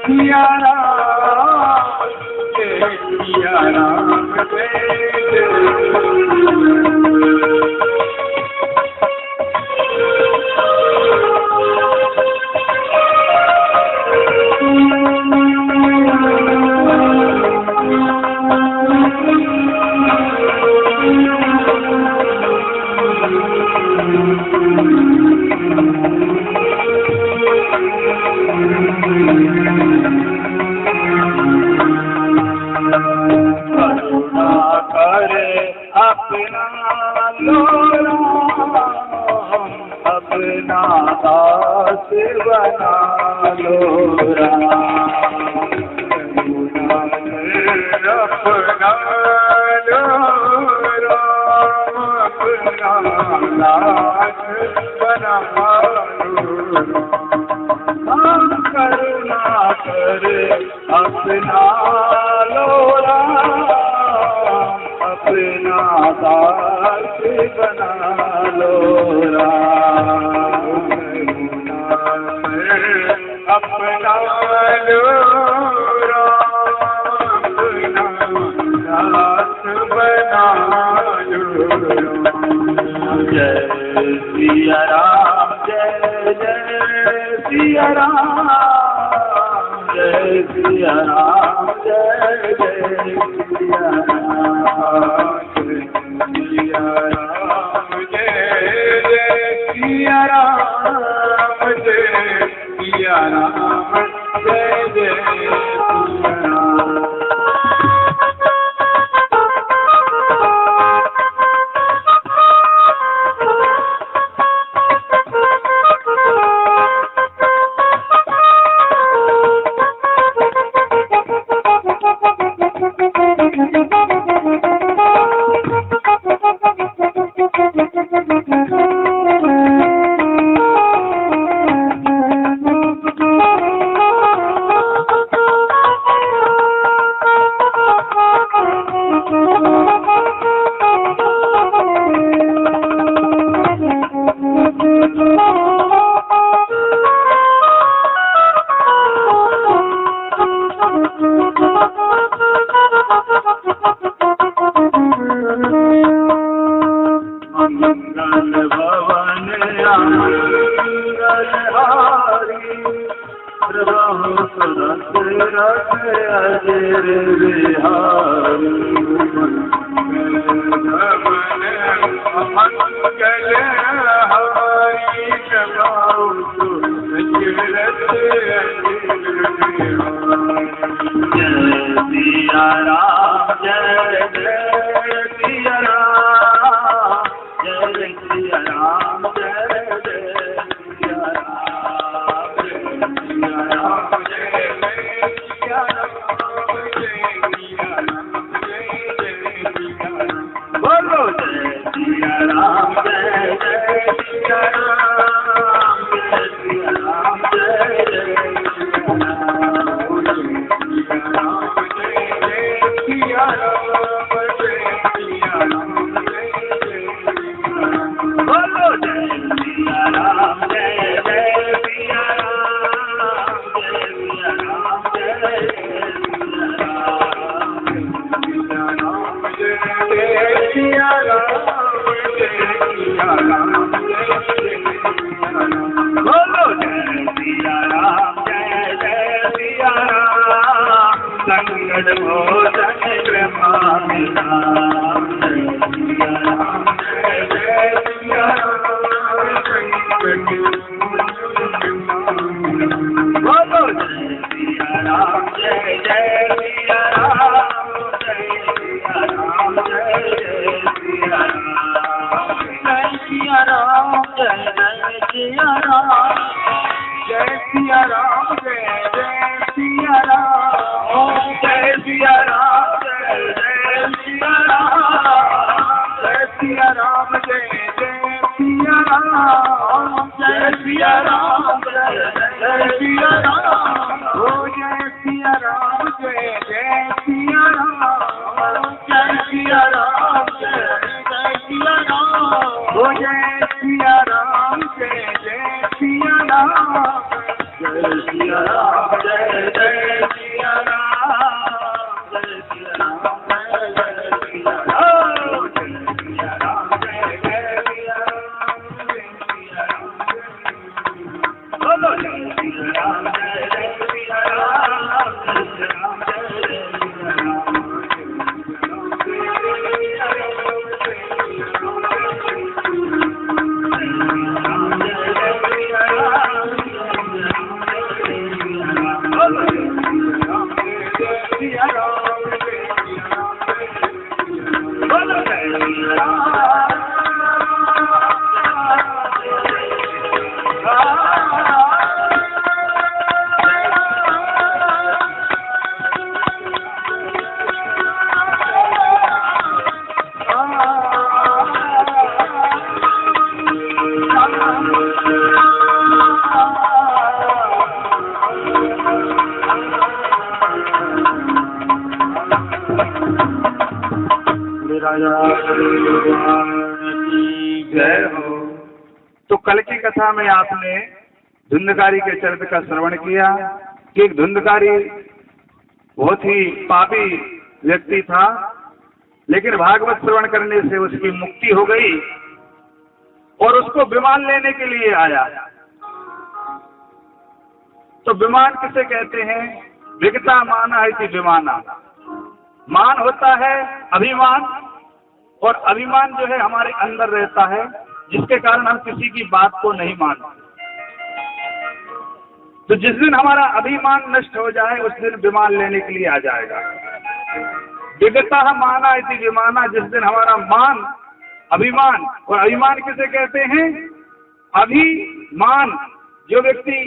सिया राम जय सिया राम अपना दास बना लो राम अपना लो राम अपना दास बना लो राम करुणा कर अपना लो राम अपना दास बना लो राम अपना लो राम अपना दास बना लो राम जय सिया राम जय जय सिया राम जय सिया राम जय जय सिया राम सिया राम जय जय सिया राम जय सिया राम जय जय सिया राम मंगल भवन मंगलहारी प्रभु सुरत रथ अजर बिहारी भवन मंगलहारी प्रभु सुरत जय सिया राम जय जय सिया राम जय सिया राम जय जय सिया राम जय सिया राम जय सिया राम जय सिया राम जय जय सिया राम बोलो जय सिया राम जय जय सिया राम जय सिया राम जय जय सिया राम जय सिया राम जय सिया राम जय बोलो जय सिया राम जय जय सिया राम जय सिया राम जय सिया राम जय सिया राम जय सिया राम जय बोलो जय सिया राम जय जय सिया राम संकट मोचन कृपामि राम जय सिया राम जय जय सिया बोलो जय सिया राम जय जय सिया राम जय सिया राम जय जय सिया राम जय सिया राम जय जय सिया राम जय सिया राम जय जय सिया राम जय सिया राम जय जय सिया राम जय सिया राम जय जय सिया राम जय सिया राम जय जय सिया राम ओ जय सिया राम जय जय सिया राम जय सिया राम जय जय सिया राम ओ जय सिया राम जय जय तो कल की कथा में आपने धुंधकारी के चरित्र का श्रवण किया कि एक धुंधकारी बहुत ही पापी व्यक्ति था, लेकिन भागवत श्रवण करने से उसकी मुक्ति हो गई और उसको विमान लेने के लिए आया। तो विमान किसे कहते हैं? विगता माना है विमाना। मान होता है अभिमान, और अभिमान जो है हमारे अंदर रहता है, जिसके कारण हम किसी की बात को नहीं मानते। तो जिस दिन हमारा अभिमान नष्ट हो जाए उस दिन विमान लेने के लिए आ जाएगा। विगता माना इति विमाना, जिस दिन हमारा मान, अभिमान, और अभिमान किसे कहते हैं? अभिमान। जो व्यक्ति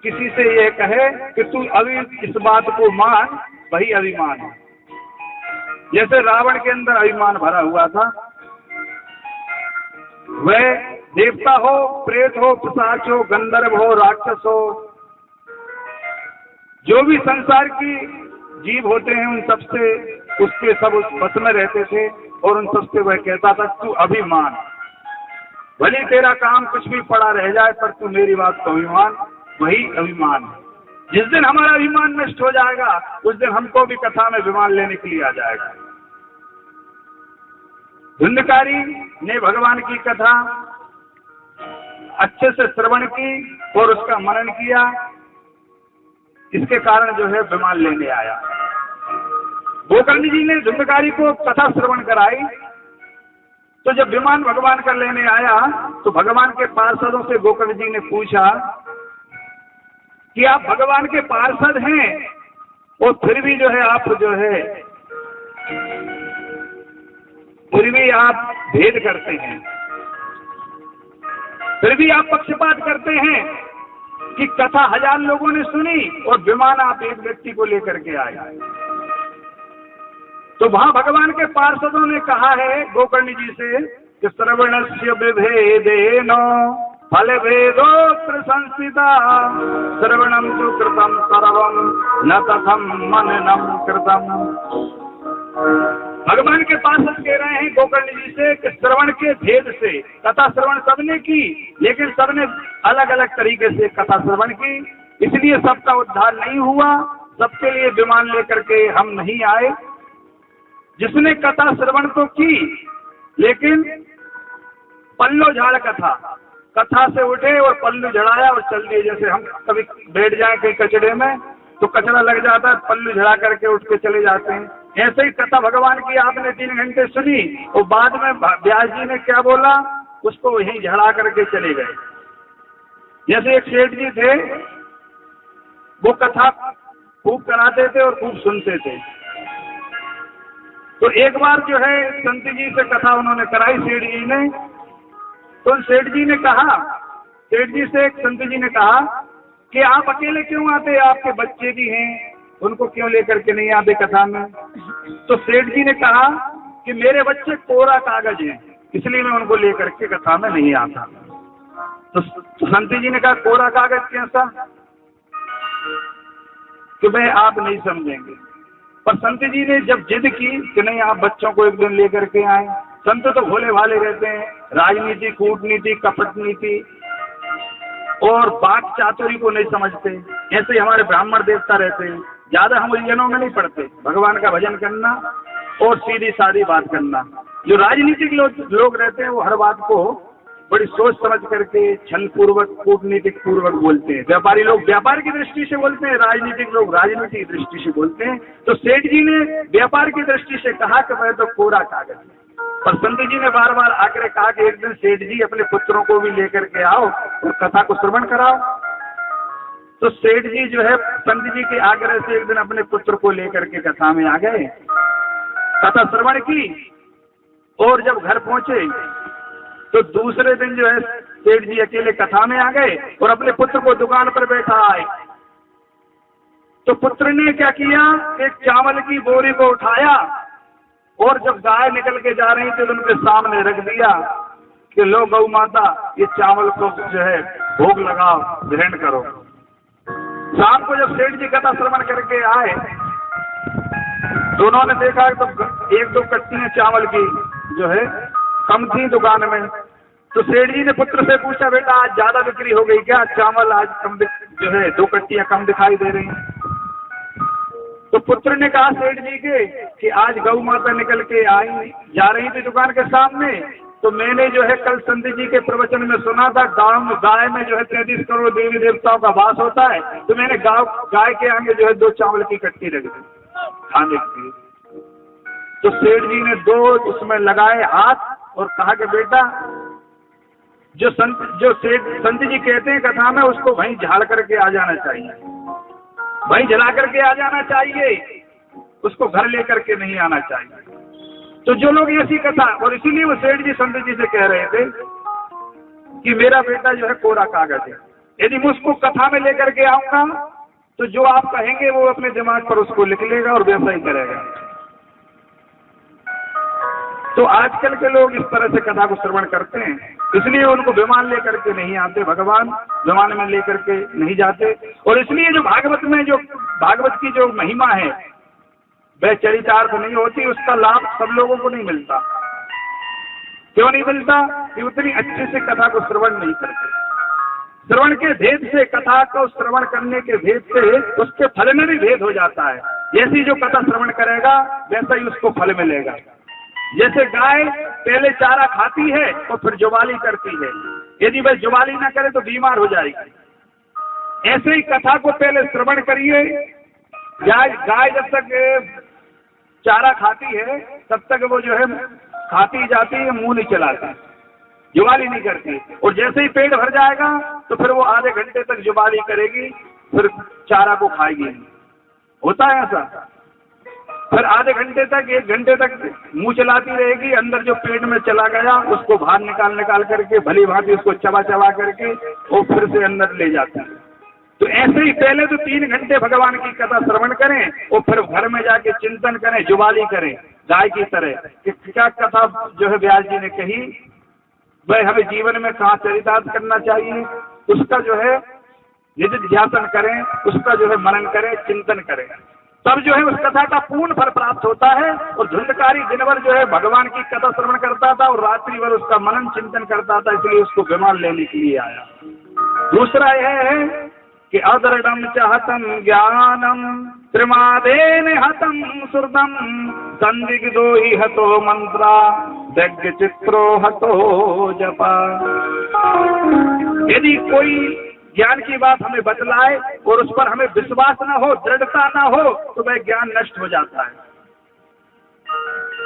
किसी से यह कहे कि तू अभी इस बात को मान, वही अभिमान है। जैसे रावण के अंदर अभिमान भरा हुआ था, वह देवता हो, प्रेत हो, पिशाच हो, गंधर्व हो, राक्षस हो, जो भी संसार की जीव होते हैं उन सबसे उसके सब उस बस में रहते थे, और उन सबसे वह कहता था तू अभिमान, भले तेरा काम कुछ भी पड़ा रह जाए पर तू मेरी बात को अभिमान, वही अभिमान है। जिस दिन हमारा अभिमान नष्ट हो जाएगा उस दिन हमको भी कथा में विमान लेने के लिए आ जाएगा। धुंधकारी ने भगवान की कथा अच्छे से श्रवण की और उसका मनन किया, इसके कारण जो है विमान लेने आया। गोकर्ण जी ने धुंधकारी को कथा श्रवण कराई, तो जब विमान भगवान का लेने आया तो भगवान के पार्षदों से गोकर्ण जी ने पूछा कि आप भगवान के पार्षद हैं और फिर भी जो है आप जो है फिर भी आप भेद करते हैं, फिर भी आप पक्षपात करते हैं कि कथा 1000 लोगों ने सुनी और विमान आप एक व्यक्ति को लेकर के आए। तो वहां भगवान के पार्षदों ने कहा है गोकर्ण जी से कि श्रवणस्य विभेदेन फल भेदोत्र संस्थिता श्रवणम तु कृतम सर्वम न तथम मननम कृतम। भगवान के पार्षद कह रहे हैं गोकर्ण जी से कि श्रवण के भेद से, कथा श्रवण सबने की लेकिन सबने अलग अलग तरीके से कथा श्रवण की, इसलिए सबका उद्धार नहीं हुआ, सबके लिए विमान लेकर के हम नहीं आए। जिसने कथा श्रवण तो की लेकिन पल्लो झाड़ कथा से उठे और पल्लू झड़ाया और चल दिए। जैसे हम कभी बैठ जाए कहीं कचड़े में तो कचरा लग जाता है, पल्लू झड़ा करके उठ के चले जाते हैं। ऐसे ही कथा भगवान की आपने 3 घंटे सुनी और बाद में व्यास जी ने क्या बोला उसको वहीं झड़ा करके चले गए। जैसे एक सेठ जी थे, वो कथा खूब कराते थे और खूब सुनते थे। तो एक बार जो है संत जी से कथा उन्होंने कराई सेठ जी ने, तो सेठ जी ने कहा, सेठ जी से संत जी ने कहा कि आप अकेले क्यों आते, आपके बच्चे भी हैं, उनको क्यों लेकर के नहीं आते कथा में। तो सेठ जी ने कहा कि मेरे बच्चे कोरा कागज हैं, इसलिए मैं उनको लेकर के कथा में नहीं आता। तो संत जी ने कहा कोरा कागज कैसा, कि भाई आप नहीं समझेंगे। पर संत जी ने जब जिद की कि नहीं आप बच्चों को एक दिन लेकर के आए, संत तो भोले भाले रहते हैं, राजनीति, कूटनीति, कपट नीति और बात चातुरी को नहीं समझते। ऐसे ही हमारे ब्राह्मण देवता रहते हैं, ज्यादा हम उलझनों में नहीं पड़ते, भगवान का भजन करना और सीधी सादी बात करना। जो राजनीतिक लोग रहते हैं वो हर बात को बड़ी सोच समझ करके छल पूर्वक, कूटनीतिक पूर्वक बोलते हैं। व्यापारी लोग व्यापार की दृष्टि से बोलते हैं, राजनीतिक लोग राजनीति की दृष्टि से बोलते हैं। तो सेठ जी ने व्यापार की दृष्टि से कहा कि मैं तो कोरा कागज है। पर संत जी ने बार बार आकर कहा कि एक दिन सेठ जी अपने पुत्रों को भी लेकर के आओ और कथा को श्रवण कराओ। तो सेठ जी जो है संत जी के आग्रह से एक दिन अपने पुत्र को लेकर के कथा में आ गए, कथा श्रवण की, और जब घर पहुंचे तो दूसरे दिन जो है सेठ जी अकेले कथा में आ गए और अपने पुत्र को दुकान पर बैठा आए। तो पुत्र ने क्या किया, एक चावल की बोरी को उठाया और जब गाय निकल के जा रही थी तो उनके सामने रख दिया कि लो गौ माता, ये चावल को जो है भोग लगाओ, ग्रहण करो। शाम को जब सेठ जी कथा श्रवण करके आए तो उन्होंने देखा तो 1-2 कट्टियां चावल की जो है कम थी दुकान में। तो सेठ जी ने पुत्र से पूछा, बेटा आज ज्यादा बिक्री हो गई क्या, चावल आज कम जो है 2 कट्टियां कम दिखाई दे रही हैं। तो पुत्र ने कहा सेठ जी के कि आज गौ माता निकल के आई जा रही थी दुकान के सामने, तो मैंने जो है कल संत जी के प्रवचन में सुना था गाय में जो है 33 करोड़ देवी देवताओं का वास होता है, तो मैंने गाय के आगे जो है 2 चावल की कट्टी रख दी खाने के लिए। तो सेठ जी ने 2 उसमें लगाए हाथ और कहा कि बेटा जो संत जी कहते हैं कथा में, उसको वहीं झाड़ करके आ जाना चाहिए, वहीं जला करके आ जाना चाहिए, उसको घर लेकर के नहीं आना चाहिए। तो जो लोग ऐसी कथा, और इसीलिए वो सेठ जी संत जी से कह रहे थे कि मेरा बेटा जो है कोरा कागज है, यदि मैं उसको कथा में लेकर के आऊंगा तो जो आप कहेंगे वो अपने दिमाग पर उसको लिख लेगा और वैसा ही करेगा। तो आजकल के लोग इस तरह से कथा को श्रवण करते हैं, इसलिए उनको विमान लेकर के नहीं आते, भगवान विमान में लेकर के नहीं जाते। और इसलिए जो भागवत में जो भागवत की जो महिमा है वह चरितार्थ नहीं होती, उसका लाभ सब लोगों को नहीं मिलता। क्यों नहीं मिलता? कि उतनी अच्छे से कथा को श्रवण नहीं करते। श्रवण के भेद से, कथा को श्रवण करने के भेद से उसके फल में भी भेद हो जाता है। जैसी जो कथा श्रवण करेगा वैसा ही उसको फल मिलेगा। जैसे गाय पहले चारा खाती है और फिर जुबाली करती है, यदि वह जुबाली ना करे तो बीमार हो जाएगी। ऐसे ही कथा को पहले श्रवण करिए। गाय जब तक चारा खाती है तब तक वो जो है खाती जाती है, मुंह नहीं चलाती, जुबाली नहीं करती। और जैसे ही पेट भर जाएगा तो फिर वो आधे घंटे तक जुबाली करेगी, फिर चारा को खाएगी। होता है ऐसा। फिर आधे घंटे तक, 1 घंटे तक मुंह चलाती रहेगी, अंदर जो पेट में चला गया उसको बाहर निकाल करके भली भांति उसको चबा करके वो फिर से अंदर ले जाती है। तो ऐसे ही पहले तो 3 घंटे भगवान की कथा श्रवण करें और फिर घर में जाके चिंतन करें, जुबाली करें गाय की तरह कि क्या कथा जो है व्यास जी ने कही, वह हमें जीवन में कहाँ चरितार्थ करना चाहिए, उसका जो है निधिध्यासन करें, उसका जो है मनन करें, चिंतन करें, तब जो है उस कथा का पूर्ण फल प्राप्त होता है। और धुंधकारी दिन भर जो है भगवान की कथा श्रवण करता था और रात्रि भर उसका मनन चिंतन करता था, इसलिए उसको विमान लेने के लिए आया। दूसरा यह है कि अदृढ़म चाहतम ज्ञानम त्रिमादेन हतम सुरदम संदिग्धो ही हतो मंत्रा यज्ञ चित्रो हतो जपा। यदि कोई ज्ञान की बात हमें बतलाए और उस पर हमें विश्वास ना हो, दृढ़ता ना हो, तो वह ज्ञान नष्ट हो जाता है।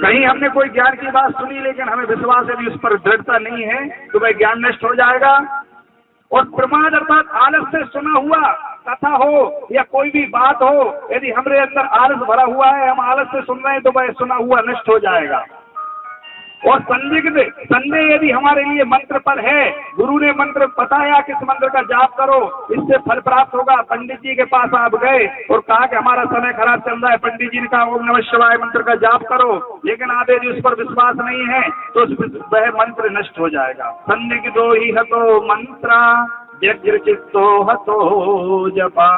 कहीं हमने कोई ज्ञान की बात सुनी लेकिन हमें विश्वास यदि उस पर दृढ़ता नहीं है तो वह ज्ञान नष्ट हो जाएगा। और प्रमाद अर्थात आलस से सुना हुआ कथा हो या कोई भी बात हो, यदि हमारे अंदर आलस भरा हुआ है, हम आलस से सुन रहे हैं, तो वह सुना हुआ नष्ट हो जाएगा। और संदेह यदि हमारे लिए मंत्र पर है, गुरु ने मंत्र बताया किस मंत्र का जाप करो इससे फल प्राप्त होगा, पंडित जी के पास आप गए और कहा कि हमारा समय खराब चल रहा है, पंडित जी ने कहा ओम नमः शिवाय मंत्र का जाप करो, लेकिन आप यदि उस पर विश्वास नहीं है तो वह मंत्र नष्ट हो जाएगा। संदिग्धो ही हतो मंत्रा व्यग्र चित्तो हतो जपा।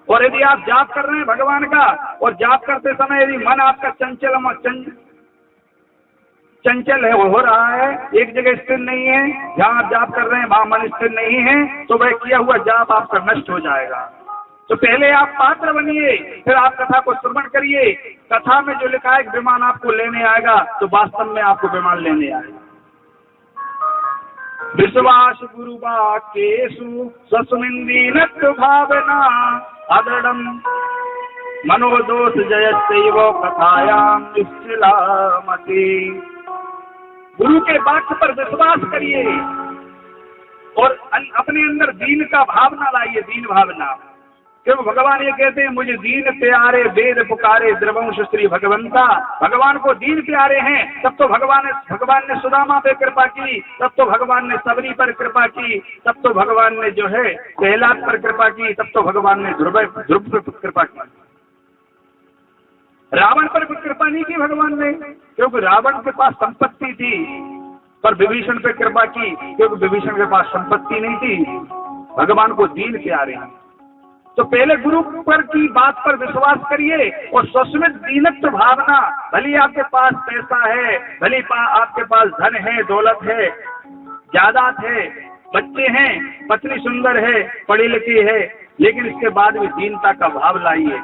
और यदि आप जाप कर रहे हैं भगवान का और जाप करते समय यदि मन आपका चंचल है, हो रहा है, एक जगह स्थिर नहीं है, जहाँ आप जाप कर रहे हैं वहां मन स्थिर नहीं है, तो वह किया हुआ जाप आपका नष्ट हो जाएगा। तो पहले आप पात्र बनिए, फिर आप कथा को श्रवण करिए। कथा में जो लिखा है विमान आपको लेने आएगा, तो वास्तव में आपको विमान लेने आएगा। विश्वास गुरु वाक्येषु स्वस्मिन्दीनत्व भावना अदृढ़म मनोदोष जयत्यैव कथायां निश्चलामति। गुरु के वाक्य पर विश्वास करिए और अपने अंदर दीन का भावना लाइए, दीन भावना। क्योंकि भगवान ये कहते हैं मुझे दीन प्यारे वेद पुकारे द्रवंश श्री भगवंता। भगवान को दीन प्यारे हैं, तब तो भगवान ने सुदामा पे कृपा की, तब तो भगवान ने सबरी पर कृपा की, तब तो भगवान ने जो है प्रहलाद पर कृपा की, तब तो भगवान ने ध्रुव पर कृपा की। रावण पर कुछ कृपा नहीं की भगवान ने, क्योंकि रावण के पास संपत्ति थी, पर विभीषण पे कृपा की क्योंकि विभीषण के पास संपत्ति नहीं थी। भगवान को दीन प्यारे हैं, तो पहले गुरु पर की बात पर विश्वास करिए और सस्मित दीनत्व भावना। भले आपके पास पैसा है, भले आपके पास धन है, दौलत है, जायदाद है, बच्चे हैं, पत्नी सुंदर है, पढ़ी लिखी है, लेकिन इसके बाद भी दीनता का भाव लाइए।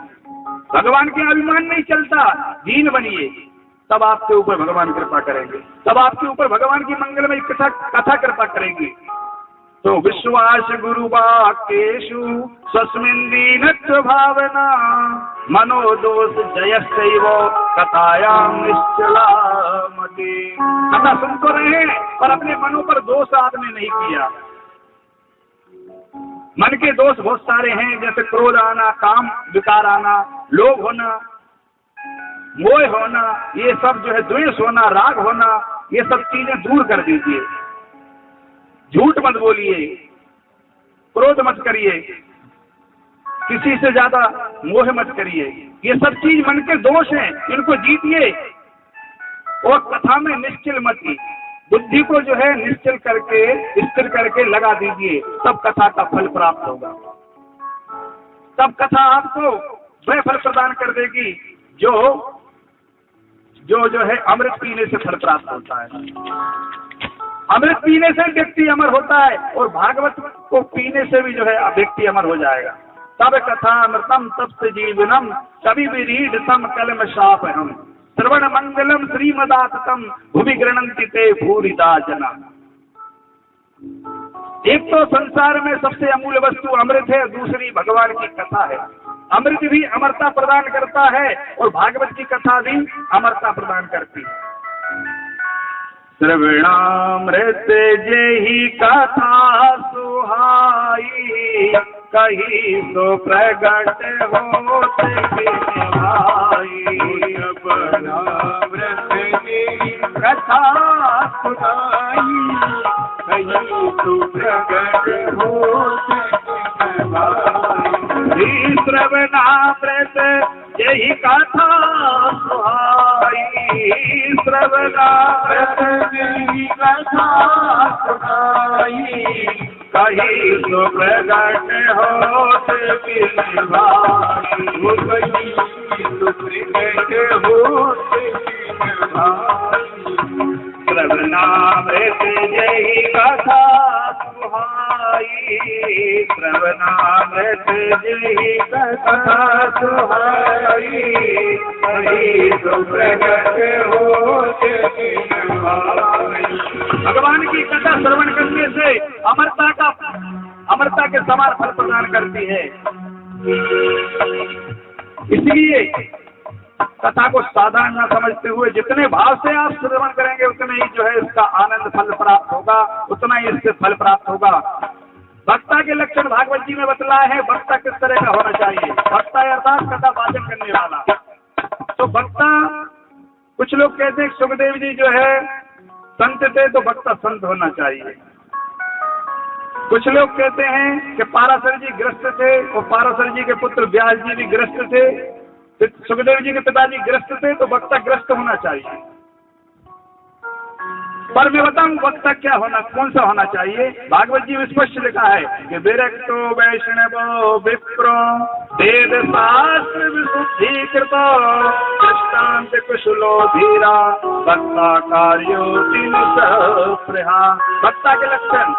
भगवान के अभिमान नहीं चलता, दीन बनिए, तब आपके ऊपर भगवान कृपा करेंगे, तब आपके ऊपर भगवान की मंगलमय कथा कृपा करेंगी। तो विश्वास गुरु वाक्येषु स्वस्मिन् दीनत्व भावना मनोदोष जयस्यैव कथायां निश्चला मते। कथा सुन तो रहे हैं पर अपने मनों पर दोष आपने नहीं किया। मन के दोष बहुत सारे हैं, जैसे क्रोध आना, काम विकार आना, लोभ होना, मोह होना, ये सब जो है द्वेष होना, राग होना, ये सब चीजें दूर कर दीजिए। झूठ मत बोलिए, क्रोध मत करिए, किसी से ज्यादा मोह मत करिए, ये सब चीज मन के दोष हैं, इनको जीतिए। और कथा में निश्चल मत की बुद्धि को जो है निश्चल करके स्थिर करके लगा दीजिए, तब कथा का फल प्राप्त होगा। तब कथा आपको वह फल प्रदान कर देगी जो है अमृत पीने से फल प्राप्त होता है। अमृत पीने से व्यक्ति अमर होता है और भागवत को पीने से भी जो है व्यक्ति अमर हो जाएगा। तब कथा अमृतम तब से जीवनम कभी विरीडतम कलम शाप हम श्रवण मंगलम श्रीमदातम भूमि गृणंति ते भूरिदा जना। एक तो संसार में सबसे अमूल्य वस्तु अमृत है, दूसरी भगवान की कथा है। अमृत भी अमरता प्रदान करता है और भागवत की कथा भी अमरता प्रदान करती है। श्रवणामृत जेहि कथा सुहाई कही सो प्रगट होत भाई। श्रवणामृत जेहि कथा सुहाई कही सो प्रगट होत भाई। श्रवणामृत जेहि कथा सुहाई श्रवणामृत जेहि कथा सुहाई कही सो प्रगट होत बिन भाई। कही सो प्रगट होत बिन भाई। श्रवणामृत जेहि कथा सुहाई श्रवणामृत जेहि कथा सुहाई कही सो प्रगट होत बिन भाई। भगवान की कथा श्रवण करने से अमरता के समान फल प्रदान करती है। इसलिए कथा को साधारण न समझते हुए जितने भाव से आप श्रवण करेंगे उतने ही जो है इसका आनंद फल प्राप्त होगा, उतना ही इससे फल प्राप्त होगा। वक्ता के लक्षण भागवत जी में बतलाए हैं। वक्ता किस तरह का होना चाहिए? वक्ता अर्थात कथा वाचन करने वाला। तो वक्ता, कुछ लोग कहते हैं सुखदेव जी जो है संत थे तो वक्ता संत होना चाहिए। कुछ लोग कहते हैं कि पाराशर जी ग्रस्त थे और पाराशर जी के पुत्र व्यास जी भी ग्रस्त थे, सुखदेव जी के पिताजी ग्रस्त थे तो वक्ता ग्रस्त होना चाहिए। पर मैं बताऊं वक्ता क्या होना, कौन सा होना चाहिए? भागवत जी में स्पष्ट लिखा है कि विरक्तो वैष्णवो विप्रो वेद शास्त्र विशुद्धि कृतो दृष्टांत कुशलो धीरा वक्ता कार्यो प्रहा। वक्ता के लक्षण,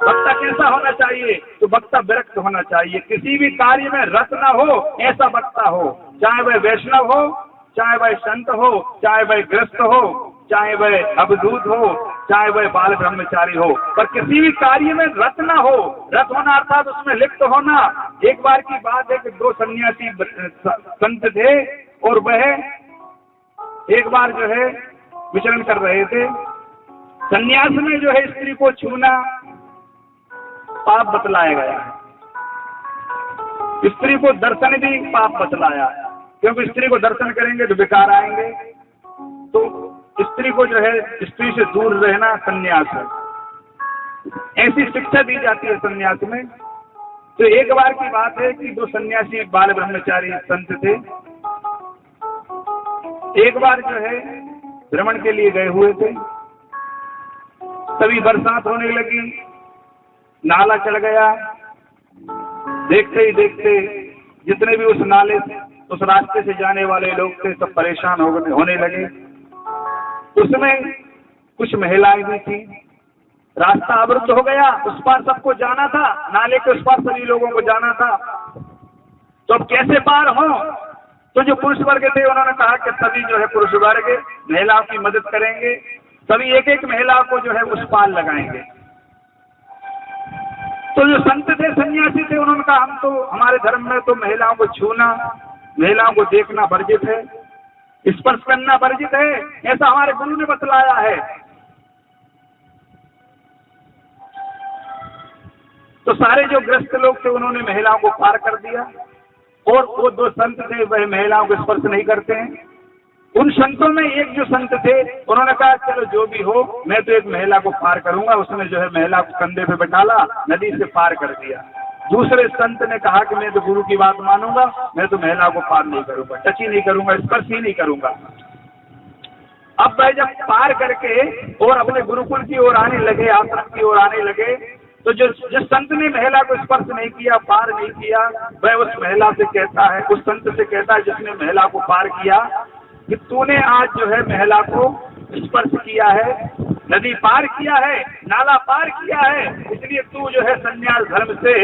वक्ता कैसा होना चाहिए? तो वक्ता विरक्त होना चाहिए, किसी भी कार्य में रत ना हो ऐसा वक्ता हो। चाहे वह वैष्णव हो, चाहे वह संत हो, चाहे वह ग्रस्त हो, चाहे वह अवधूत हो, चाहे वह बाल ब्रह्मचारी हो, पर किसी भी कार्य में रत ना हो। रत होना अर्थात उसमें लिप्त होना। एक बार की बात है कि दो सन्यासी संत थे और वह एक बार जो है विचरण कर रहे थे। सन्यास में जो है स्त्री को छूना पाप बतलाया गया है। स्त्री को दर्शन भी पाप बतलाया, क्योंकि स्त्री को दर्शन करेंगे तो विकार आएंगे। तो स्त्री को जो है स्त्री से दूर रहना संन्यास है, ऐसी शिक्षा दी जाती है संन्यास में। तो एक बार की बात है कि दो सन्यासी बाल ब्रह्मचारी संत थे, एक बार जो है भ्रमण के लिए गए हुए थे, तभी बरसात होने लगी, नाला चल गया। देखते ही देखते जितने भी उस नाले उस रास्ते से जाने वाले लोग थे सब परेशान होने लगे। उसमें कुछ महिलाएं भी थी, रास्ता अवरुद्ध हो गया, उस पार सबको जाना था, नाले के उस पार सभी लोगों को जाना था, तो अब कैसे पार हो? तो जो पुरुष वर्ग थे उन्होंने कहा कि सभी जो है पुरुष वर्ग महिलाओं की मदद करेंगे, सभी एक एक महिला को जो है उस पार लगाएंगे। तो जो संत थे सन्यासी थे उन्होंने कहा हम तो हमारे धर्म में तो महिलाओं को छूना, महिलाओं को देखना वर्जित है, स्पर्श करना वर्जित है, ऐसा हमारे गुरु ने बतलाया है। तो सारे जो ग्रस्त लोग थे उन्होंने महिलाओं को पार कर दिया, और वो दो संत थे वह महिलाओं को स्पर्श नहीं करते हैं। उन संतों में एक जो संत थे उन्होंने कहा चलो जो भी हो, मैं तो एक महिला को पार करूंगा। उसने जो है महिला को कंधे पे बैठाला, नदी से पार कर दिया। दूसरे संत ने कहा कि मैं तो गुरु की बात मानूंगा, मैं तो महिला को पार नहीं करूंगा, टच ही नहीं करूंगा, स्पर्श ही नहीं करूंगा। अब वह जब पार करके और अपने गुरुकुल की ओर आने लगे, आश्रम की ओर आने लगे, तो जिस संत ने महिला को स्पर्श नहीं किया, पार नहीं किया, वह उस महिला से कहता है, उस संत से कहता है जिसने महिला को पार किया कि तूने आज जो है महिला को स्पर्श किया है, नदी पार किया है, नाला पार किया है, इसलिए तू जो है संन्यास धर्म से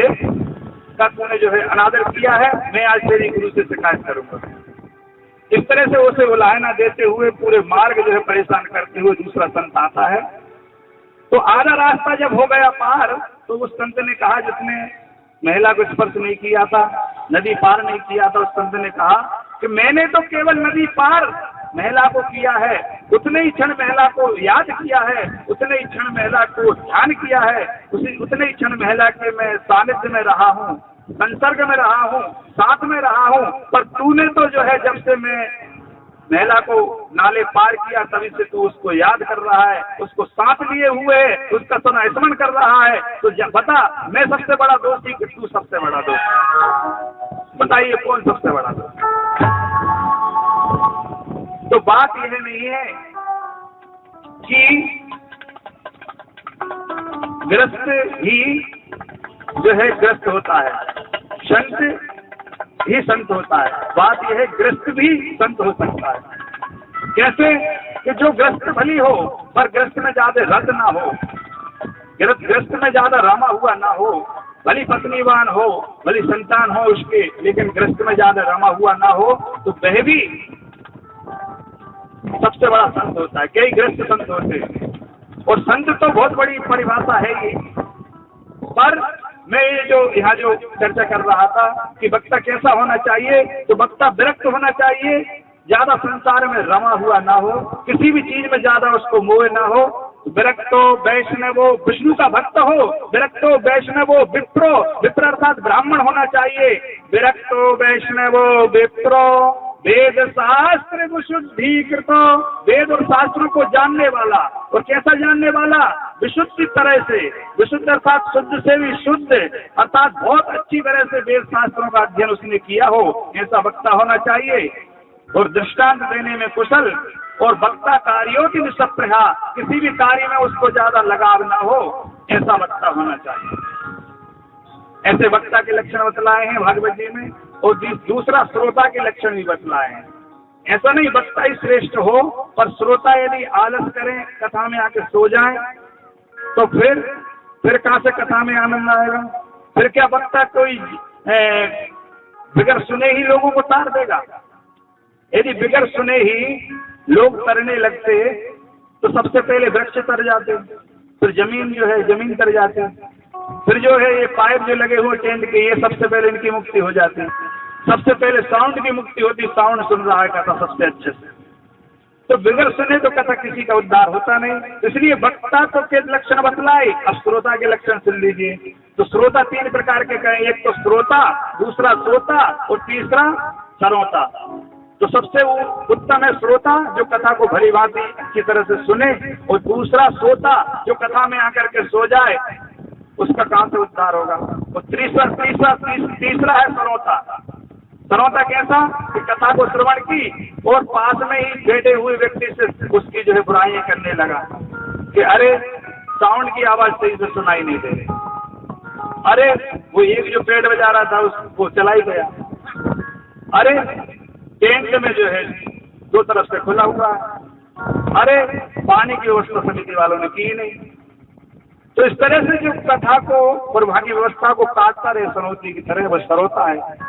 का तूने जो है अनादर किया है, मैं आज तेरी गुरु से शिकायत करूंगा। इस तरह से उसे उलाहना देते हुए पूरे मार्ग जो है परेशान करते हुए दूसरा संत आता है। तो आधा रास्ता जब हो गया पार, तो उस संत ने कहा जिसने महिला को स्पर्श नहीं किया था, नदी पार नहीं किया था, उस संत ने कहा कि मैंने तो केवल नदी पार महिला को किया है, उतने ही क्षण महिला को याद किया है, उतने ही क्षण महिला को ध्यान किया है, उतने ही क्षण महिला के मैं सानिध्य में रहा हूँ, संसर्ग में रहा हूँ, साथ में रहा हूँ। पर तूने तो जो है जब से मैं महिला को नाले पार किया तभी से तू उसको याद कर रहा है, उसको साथ लिए हुए है, उसका स्मरण कर रहा है। तो बता मैं सबसे बड़ा दोषी कि तू सबसे बड़ा दोषी? बताइए कौन सबसे बड़ा दोषी? तो बात यह नहीं है कि ग्रस्त ही जो है ग्रस्त होता है, संत ही संत होता है। बात यह है ग्रस्त भी संत हो सकता है। कैसे? कि जो ग्रस्त भली हो पर ग्रस्त में ज्यादा रत ना हो, ग्रस्त में ज्यादा रमा हुआ ना हो, भली पत्नीवान हो, भली संतान हो उसके, लेकिन ग्रस्त में ज्यादा रमा हुआ ना हो, तो वह भी सबसे बड़ा संत होता है। कई ग्रस्त संत होते हैं, और संत तो बहुत बड़ी परिभाषा है ये। पर मैं ये जो यहाँ जो चर्चा कर रहा था कि वक्ता कैसा होना चाहिए, तो वक्ता विरक्त होना चाहिए, ज्यादा संसार में रमा हुआ ना हो, किसी भी चीज में ज्यादा उसको मोह ना हो। विरक्तो वैष्णवो, विष्णु का भक्त हो। विरक्तो वैष्णवो विप्रो, विप्र अर्थात ब्राह्मण होना चाहिए। विरक्तो वैष्णवो विप्रो, वेद शास्त्र विशुद्धीकृत, वेद और शास्त्रों को जानने वाला। और कैसा जानने वाला? विशुद्ध तरह से, विशुद्ध अर्थात शुद्ध से भी शुद्ध, अर्थात बहुत अच्छी तरह से वेद शास्त्रों का अध्ययन उसने किया हो, ऐसा वक्ता होना चाहिए। और दृष्टांत देने में कुशल, और वक्ता कार्यों की निष्प्रहा, किसी भी कार्य में उसको ज्यादा लगाव ना हो, ऐसा वक्ता होना चाहिए। ऐसे वक्ता के लक्षण बतलाए हैं भागवत जी में, और दूसरा श्रोता के लक्षण भी बतलाए हैं। ऐसा नहीं वक्ता ही श्रेष्ठ हो, पर श्रोता यदि आलस करें, कथा में आके सो जाएं, तो फिर कहां से कथा में आनंद आएगा? फिर क्या वक्ता कोई बिगर सुने ही लोगों को तार देगा? यदि बिगर सुने ही लोग तरने लगते तो सबसे पहले वृक्ष तर जाते, फिर जमीन जो है जमीन तर जाती, फिर जो है ये पाइप जो लगे हुए टेंट के, ये सबसे पहले इनकी मुक्ति हो जाती। सबसे पहले साउंड की मुक्ति होती, साउंड सुन रहा है कथा सबसे अच्छे से। तो बगैर सुने तो कथा किसी का उद्धार होता नहीं। इसलिए वक्ता तो के लक्षण बतलाए, अब श्रोता के लक्षण सुन लीजिए। तो श्रोता 3 प्रकार के कहें, एक तो श्रोता, दूसरा श्रोता और तीसरा श्रोता। तो सबसे उत्तम है श्रोता, जो कथा को भली भांति अच्छी तरह से सुने, और दूसरा श्रोता जो कथा में आकर के सो जाए, उसका कहां से उद्धार होगा। और तीसरा है श्रोता। श्रोता कैसा कि कथा को श्रवण की और पास में ही बैठे हुए व्यक्ति से उसकी जो है बुराइयां करने लगा कि अरे साउंड की आवाज सही से सुनाई नहीं दे रही, अरे वो एक जो पेड़ बजा रहा था उसको चला ही गया, अरे टेंट में जो है 2 तरफ से खुला हुआ है, अरे पानी की व्यवस्था समिति वालों ने की नहीं। तो इस तरह से जो कथा को और वहां की व्यवस्था को काटता रहे सनौती की तरह, वह श्रोता है।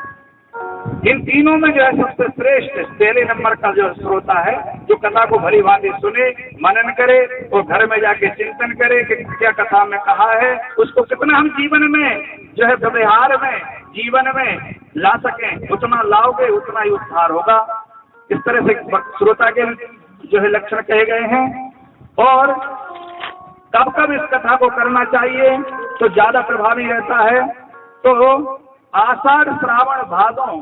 इन तीनों में जो है सबसे श्रेष्ठ पहले नंबर का जो श्रोता है, जो कथा को भली भांति सुने, मनन करे और घर में जाके चिंतन करे कि क्या कथा में कहा है, उसको कितना हम जीवन में जो है व्यवहार में जीवन में ला सकें, उतना लाओगे उतना ही उद्धार होगा। इस तरह से श्रोता के जो है लक्षण कहे गए हैं। और कब कब इस कथा को करना चाहिए तो ज्यादा प्रभावी रहता है, तो आषाढ़ श्रावण भादों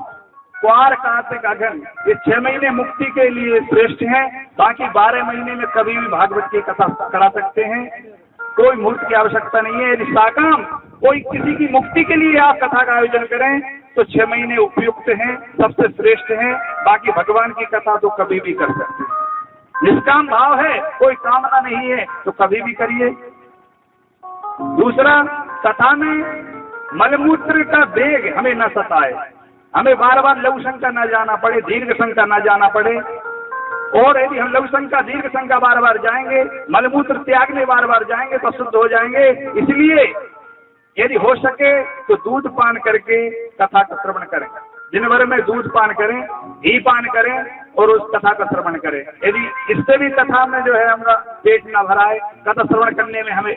क्वार कार्तिक अघन, ये 6 महीने मुक्ति के लिए श्रेष्ठ हैं। बाकी 12 महीने में कभी भी भागवत की कथा करा सकते हैं, कोई मुहूर्त की आवश्यकता नहीं है। यदि साकाम कोई किसी की मुक्ति के लिए आप कथा का आयोजन करें तो 6 महीने उपयुक्त हैं, सबसे श्रेष्ठ हैं। बाकी भगवान की कथा तो कभी भी कर सकते हैं। निष्काम भाव है, कोई कामना नहीं है तो कभी भी करिए। दूसरा, कथा में मलमूत्र का वेग हमें न सताए, हमें बार बार लघु शंका न जाना पड़े, दीर्घ शंका न जाना पड़े। और यदि हम लघु शंका दीर्घ शंका बार बार जाएंगे, मलमूत्र त्यागने बार बार जाएंगे तो शुद्ध हो जाएंगे। इसलिए यदि हो सके तो दूध पान करके कथा का श्रवण करें, दिन भर में दूध पान करें, घी पान करें और उस कथा का श्रवण करें। यदि इससे भी कथा में जो है हमारा पेट न भराए, कथा श्रवण करने में हमें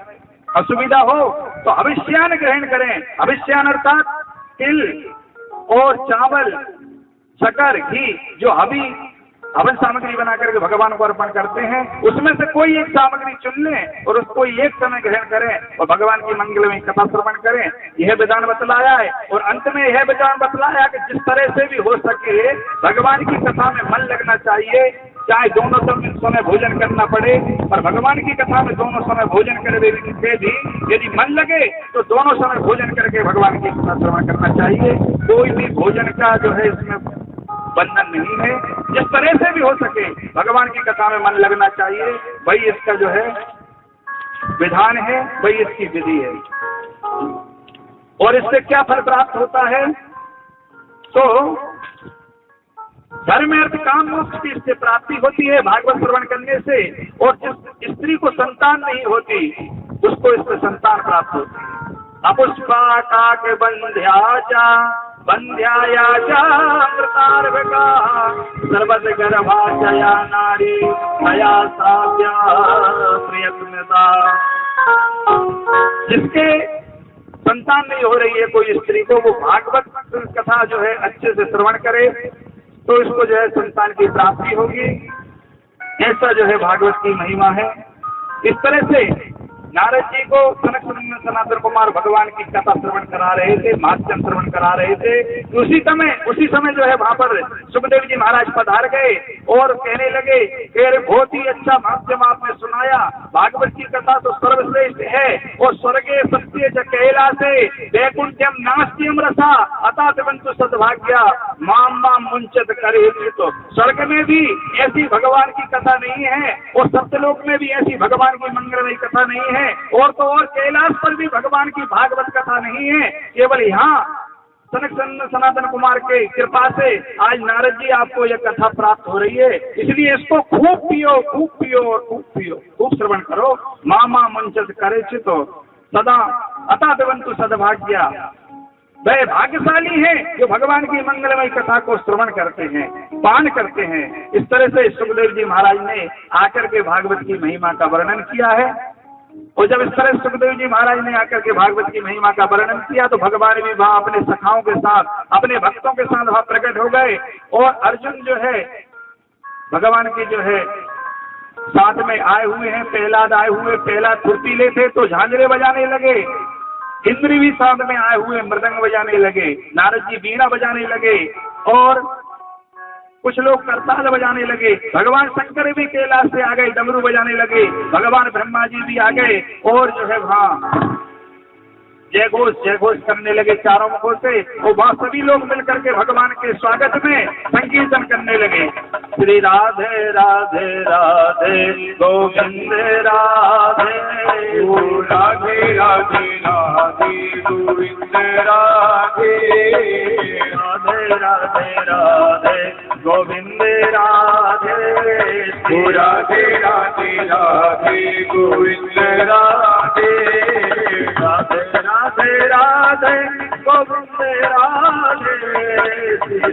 असुविधा हो तो हविष्यान ग्रहण करें। हविष्यान अर्थात तिल और चावल, शक्कर, घी, जो हवन सामग्री बना करके भगवान को अर्पण करते हैं, उसमें से कोई एक सामग्री चुन लें और उसको एक समय ग्रहण करें और भगवान की मंगल में कथा श्रवण करें। यह विधान बतलाया है। और अंत में यह विधान बतलाया कि जिस तरह से भी हो सके भगवान की कथा में मन लगना चाहिए, चाहे दोनों समय भोजन करना पड़े, पर भगवान की कथा में दोनों समय भोजन करे भी यदि मन लगे तो दोनों समय भोजन करके भगवान की कथा श्रवण करना चाहिए। कोई भी भोजन का जो है इसमें बंधन नहीं है। जिस तरह से भी हो सके भगवान की कथा में मन लगना चाहिए, वही इसका जो है विधान है, वही इसकी विधि है। और इससे क्या फल प्राप्त होता है, तो धर्म अर्थ काम मोक्ष की इससे प्राप्ति होती है भागवत श्रवण करने से। और जिस स्त्री को संतान नहीं होती उसको इससे संतान प्राप्त होती है। अपुष्पा काक बंध्याचा बंध्याया चामृतार्भका सर्वत गर्भाचया नारी दया साव्या प्रियत्मता। जिसके संतान नहीं हो रही है कोई स्त्री को, वो भागवत कथा जो है अच्छे से श्रवण करे तो इसको जो है संतान की प्राप्ति होगी। ऐसा जो है भागवत की महिमा है। इस तरह से नारद जी को सनातन कुमार भगवान की कथा श्रवण करा रहे थे, महात्म्य श्रवण करा रहे थे। उसी समय जो है वहां पर सुखदेव जी महाराज पधार गए और कहने लगे कि बहुत ही अच्छा महात्म्य आपने सुनाया, भागवत की कथा तो सर्वश्रेष्ठ है। और स्वर्गे सत्य च कैलासे वैकुंठ्यम नास्त्यम रसा अतातवंतु सद्भाग्या माम माम मुंचत करे। तो स्वर्ग में भी ऐसी भगवान की कथा नहीं है और सत्यलोक में भी ऐसी भगवान की मंगलमयी कथा नहीं है, और तो और कैलाश पर भी भगवान की भागवत कथा नहीं है। केवल यहाँ सनातन कुमार के कृपा से आज नारद जी आपको यह कथा प्राप्त हो रही है। इसलिए इसको खूब पियो, खूब पियो और खूब पियो, खूब श्रवण करो। मामा मंचत करे चितो सदा अतातवंतु सद्भाग्या। वह भाग्यशाली हैं जो भगवान की मंगलमय कथा को श्रवण करते हैं, पान करते हैं। इस तरह से सुखदेव जी महाराज ने आकर के भागवत की महिमा का वर्णन किया है। और जब इस तरह सुखदेव जी महाराज ने आकर के भागवत की महिमा का वर्णन किया तो भगवान भी वहां अपने सखाओं के साथ, अपने भक्तों के साथ वहां प्रकट हो गए। और अर्जुन जो है भगवान की जो है साथ में आए हुए हैं प्रहलाद आए हुए, प्रहलाद फुर्तीले थे तो झांझरे बजाने लगे। इंद्र भी साथ में आए हुए मृदंग बजाने लगे, नारद जी बीड़ा बजाने लगे और कुछ लोग करताल बजाने लगे। भगवान शंकर भी कैलाश से आ गए, डमरू बजाने लगे। भगवान ब्रह्मा जी भी आ गए और जो है वहाँ जय घोष करने लगे चारों मुखों से। और वहाँ सभी लोग मिलकर के भगवान के स्वागत में संकीर्तन करने लगे। श्री राधे राधे राधे गोविंद राधे, राधे राधे राधे गोविंद राधे, राधे राधे राधे गोविंद राधे, राधे राधे राधे गोविंद राधे, राधे राधे राधे गोविंद राधे,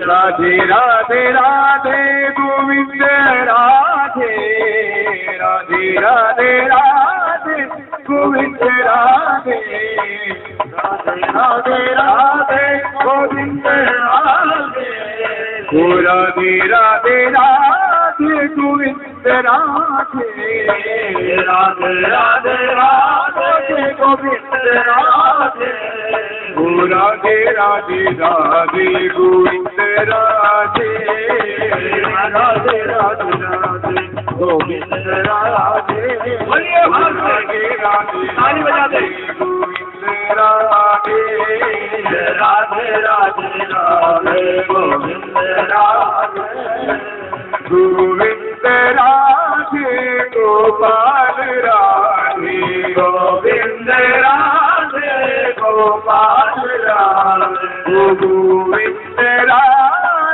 राधे राधे राधे गोविंद राधे, राधे राधे राधे गोविंद राधे, राधे राधे राधे गोविंद राधे, राधे राधे राधे गोविंद राधे, राधे राधे राधे गोविंद राधे, राधे राधे राधे गोविंद राधे, राधे राधे राधे गोविंद राधे। बोलिए राधे राधे ताली बजा दे गोविंद राधे, राधे राधे राधे गोविंद राधे, गोविंद राधे गोपाल राधे, गोविंद राधे गोपाल राधे, गोविंद राधे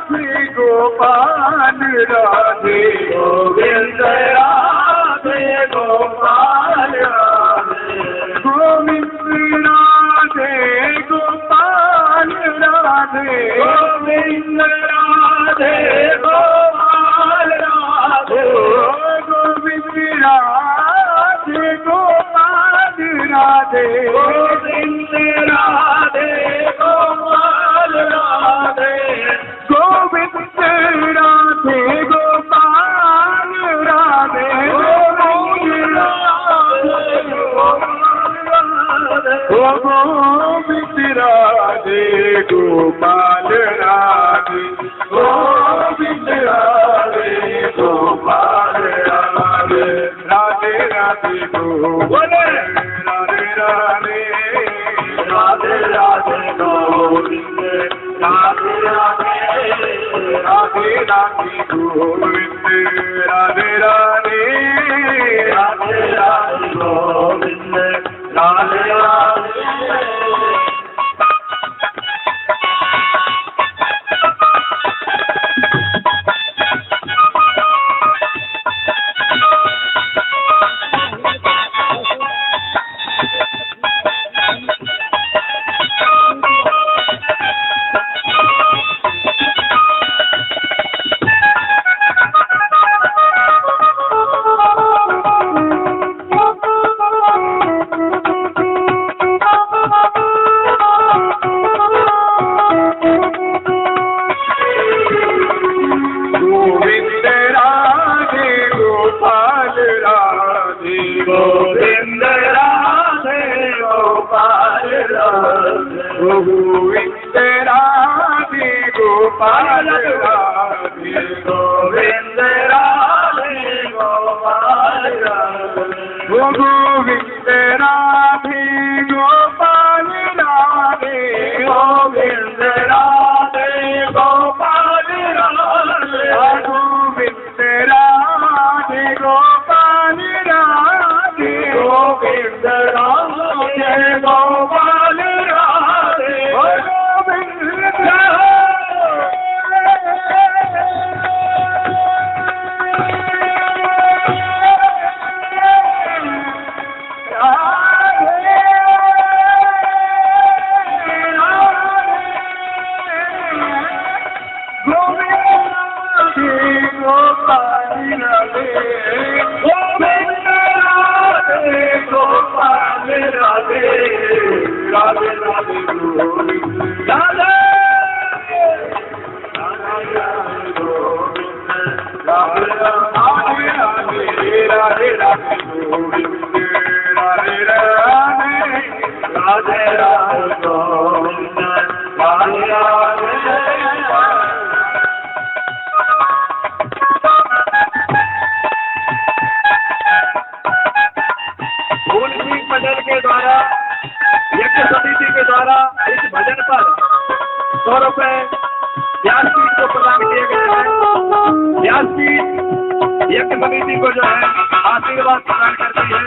गोपाल राधे, गोविंद राधे गोपाल राधे, गोविंद राधे गोपाल राधे, गोविंद राधे गोपाल राधे, गोविंद राधे गोपाल राधे, गोविंद राधे गोपाल राधे, गोविंद राधे गोपाल राधे, गोविंद राधे गोपाल राधे, गोविंद राधे गोपाल राधे, राधे राधे गोविंद राधे, राधे राधे राधे गोविंद राधे, राधे राधे राधे गोविंद राधे, राधे राधे राधे गोविंद राधे, राधे। गोविंद राधे गोपाल राधे, गोविंद राधे गोपाल राधे, गोविंद राधे गोपाल राधे, गोविंद राधे गोपाल राधे, गोविंद राधे गोपाल राधे, गोविंद राधे गोपाल राधे, गोविंद राधे गोपाल राधे, गोविंद राधे गोविंद फूल सिंह पटेल के द्वारा यज्ञ समिति के द्वारा इस भजन पर 100 रुपए व्यासपीठ को प्रदान किए गए हैं। व्यासपीठ यज्ञ समिति को जो है आशीर्वाद प्रदान करती है।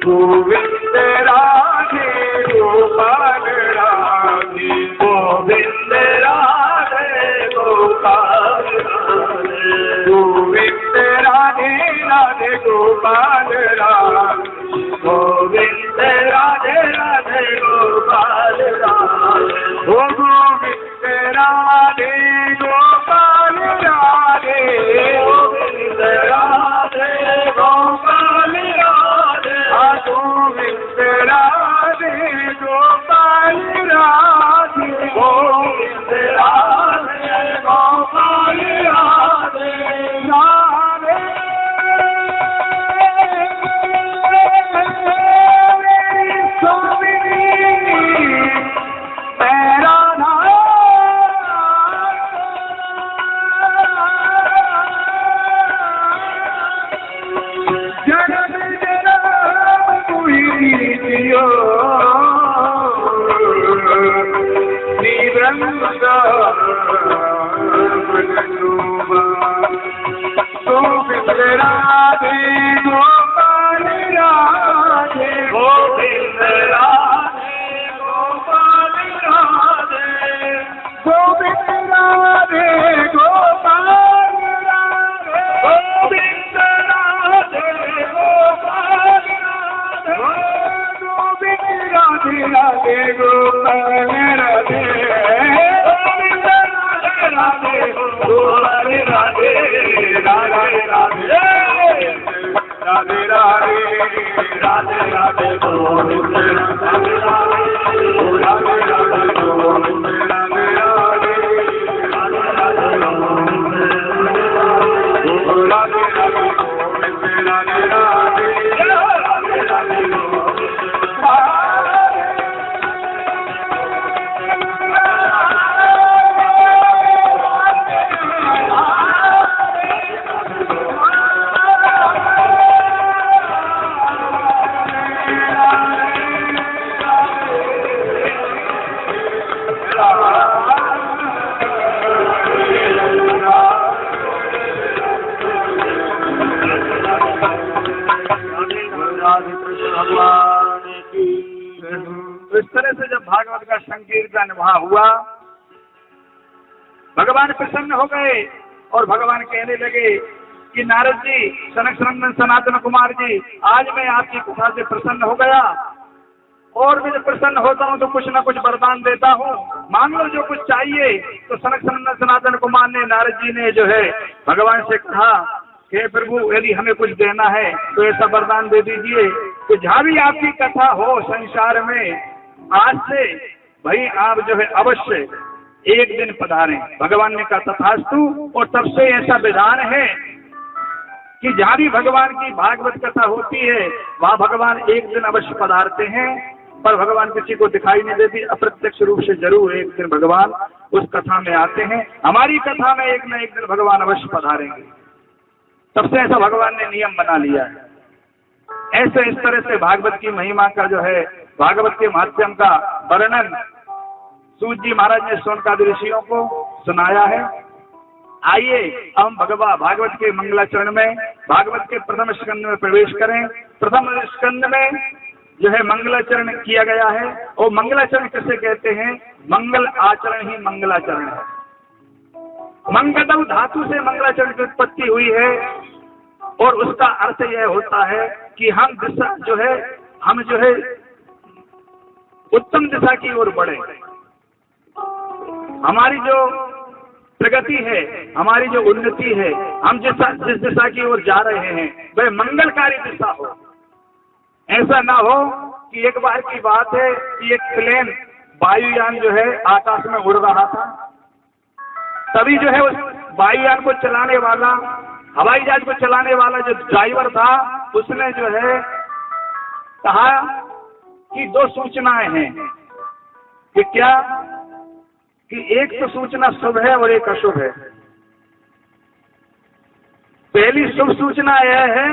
गोविंद राधे गोपाल राधे गोविंद राधे गोपाल राधे गोविंद राधे राधे गोपाल राधे गोविंद राधे राधे गोपाल राधे ओ गोविंद राधे गोपाल राधे गोविंद राधे गोपाल राधे गोविंद राधे गोपाल राधे गोविंद राधे गोपाल राधे राधे स्वामी मेरा गोविंद राधे गोपाल राधे गोविंद राधे गोपाल राधे गोविंद राधे गोपाल राधे गोविंद राधे गोपाल राधे गोविंद राधे राधे गोपाल राधे राधे गोपाल राधे राधे राधे राधे राधे राधे राधे गोविंद राधे राधे राधे राधे गोविंद राधे राधे राधे राधे गोविंद राधे राधे गोविंद राधे राधे राधे राधे इस तरह से जब भागवत का संकीर्तन वहां हुआ, भगवान प्रसन्न हो गए और भगवान कहने लगे कि नारद जी, सनक सनंदन सनातन कुमार जी, आज मैं आपकी कथा से प्रसन्न हो गया और मैं जब प्रसन्न होता हूँ तो कुछ न कुछ वरदान देता हूँ, मांग लो जो कुछ चाहिए। तो सनक सनंदन सनातन कुमार ने, नारद जी ने जो है भगवान से कहा कि प्रभु यदि हमें कुछ देना है तो ऐसा वरदान दे दीजिए कि जहाँ भी आपकी कथा हो संसार में, आज से भाई आप जो है अवश्य एक दिन पधारें। भगवान ने कहा तथास्तु, और तब से ऐसा विधान है कि जहाँ भी भगवान की भागवत कथा होती है वहाँ भगवान एक दिन अवश्य पधारते हैं, पर भगवान किसी को दिखाई नहीं देती, अप्रत्यक्ष रूप से जरूर एक दिन भगवान उस कथा में आते हैं। हमारी कथा में एक न एक दिन भगवान अवश्य पधारेंगे। तब से ऐसा भगवान ने नियम बना लिया है। ऐसे इस तरह से भागवत की महिमा का जो है, भागवत के माध्यम का वर्णन सूत जी महाराज ने सोनकादि ऋषियों को सुनाया है। आइए हम भागवत के मंगलाचरण में, भागवत के प्रथम स्कंद में प्रवेश करें। प्रथम स्कंद में जो है मंगलाचरण किया गया है। और मंगलाचरण किसे कहते हैं? मंगल आचरण ही मंगलाचरण है। मंगलम धातु से मंगलाचरण की उत्पत्ति हुई है और उसका अर्थ यह होता है कि हम दिशा जो है, हम जो है उत्तम दिशा की ओर बढ़े। हमारी जो प्रगति है, हमारी जो उन्नति है, हम जिस दिशा की ओर जा रहे हैं वह मंगलकारी दिशा हो। ऐसा ना हो कि एक बार की बात है कि एक प्लेन वायुयान जो है आकाश में उड़ रहा था, तभी जो है उस वायुयान को चलाने वाला, हवाई जहाज को चलाने वाला जो ड्राइवर था, उसने जो है कहा कि दो सूचनाएं हैं। कि क्या? कि एक तो सूचना शुभ है और एक अशुभ है। पहली शुभ सूचना यह है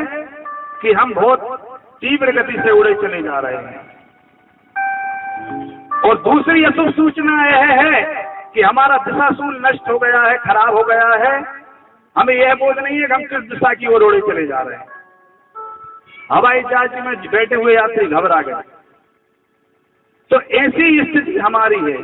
कि हम बहुत तीव्र गति से उड़े चले जा रहे हैं, और दूसरी अशुभ सूचना यह है कि हमारा दिशाशूल नष्ट हो गया है, खराब हो गया है। हमें यह बोध नहीं है कि हम किस दिशा की ओर उड़े चले जा रहे हैं। हवाई जहाज में बैठे हुए यात्री घबरा गए। तो ऐसी स्थिति हमारी है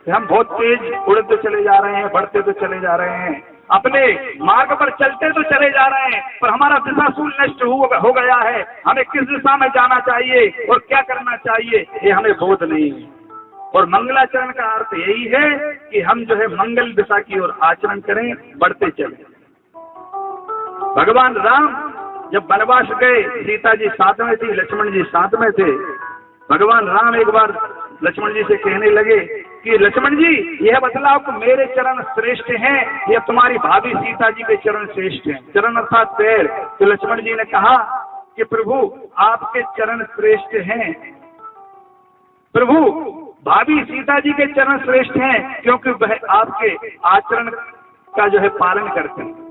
कि हम बहुत तेज उड़ते चले जा रहे हैं, बढ़ते तो चले जा रहे हैं, अपने मार्ग पर चलते तो चले जा रहे हैं, पर हमारा दिशाशूल नष्ट हो गया है। हमें किस दिशा में जाना चाहिए और क्या करना चाहिए ये हमें बोध नहीं है। और मंगलाचरण का अर्थ यही है कि हम जो है मंगल दिशा की ओर आचरण करें, बढ़ते चले। भगवान राम जब वनवास गए, सीता जी साथ में थी, लक्ष्मण जी साथ में थे। भगवान राम एक बार लक्ष्मण जी से कहने लगे कि लक्ष्मण जी यह बतलाओ कि मेरे चरण श्रेष्ठ हैं या तुम्हारी भाभी सीता जी के चरण श्रेष्ठ हैं? चरण अर्थात पैर। तो लक्ष्मण जी ने कहा कि प्रभु आपके चरण श्रेष्ठ हैं। प्रभु भाभी सीता जी के चरण श्रेष्ठ हैं क्योंकि वह आपके आचरण का जो है पालन करते हैं।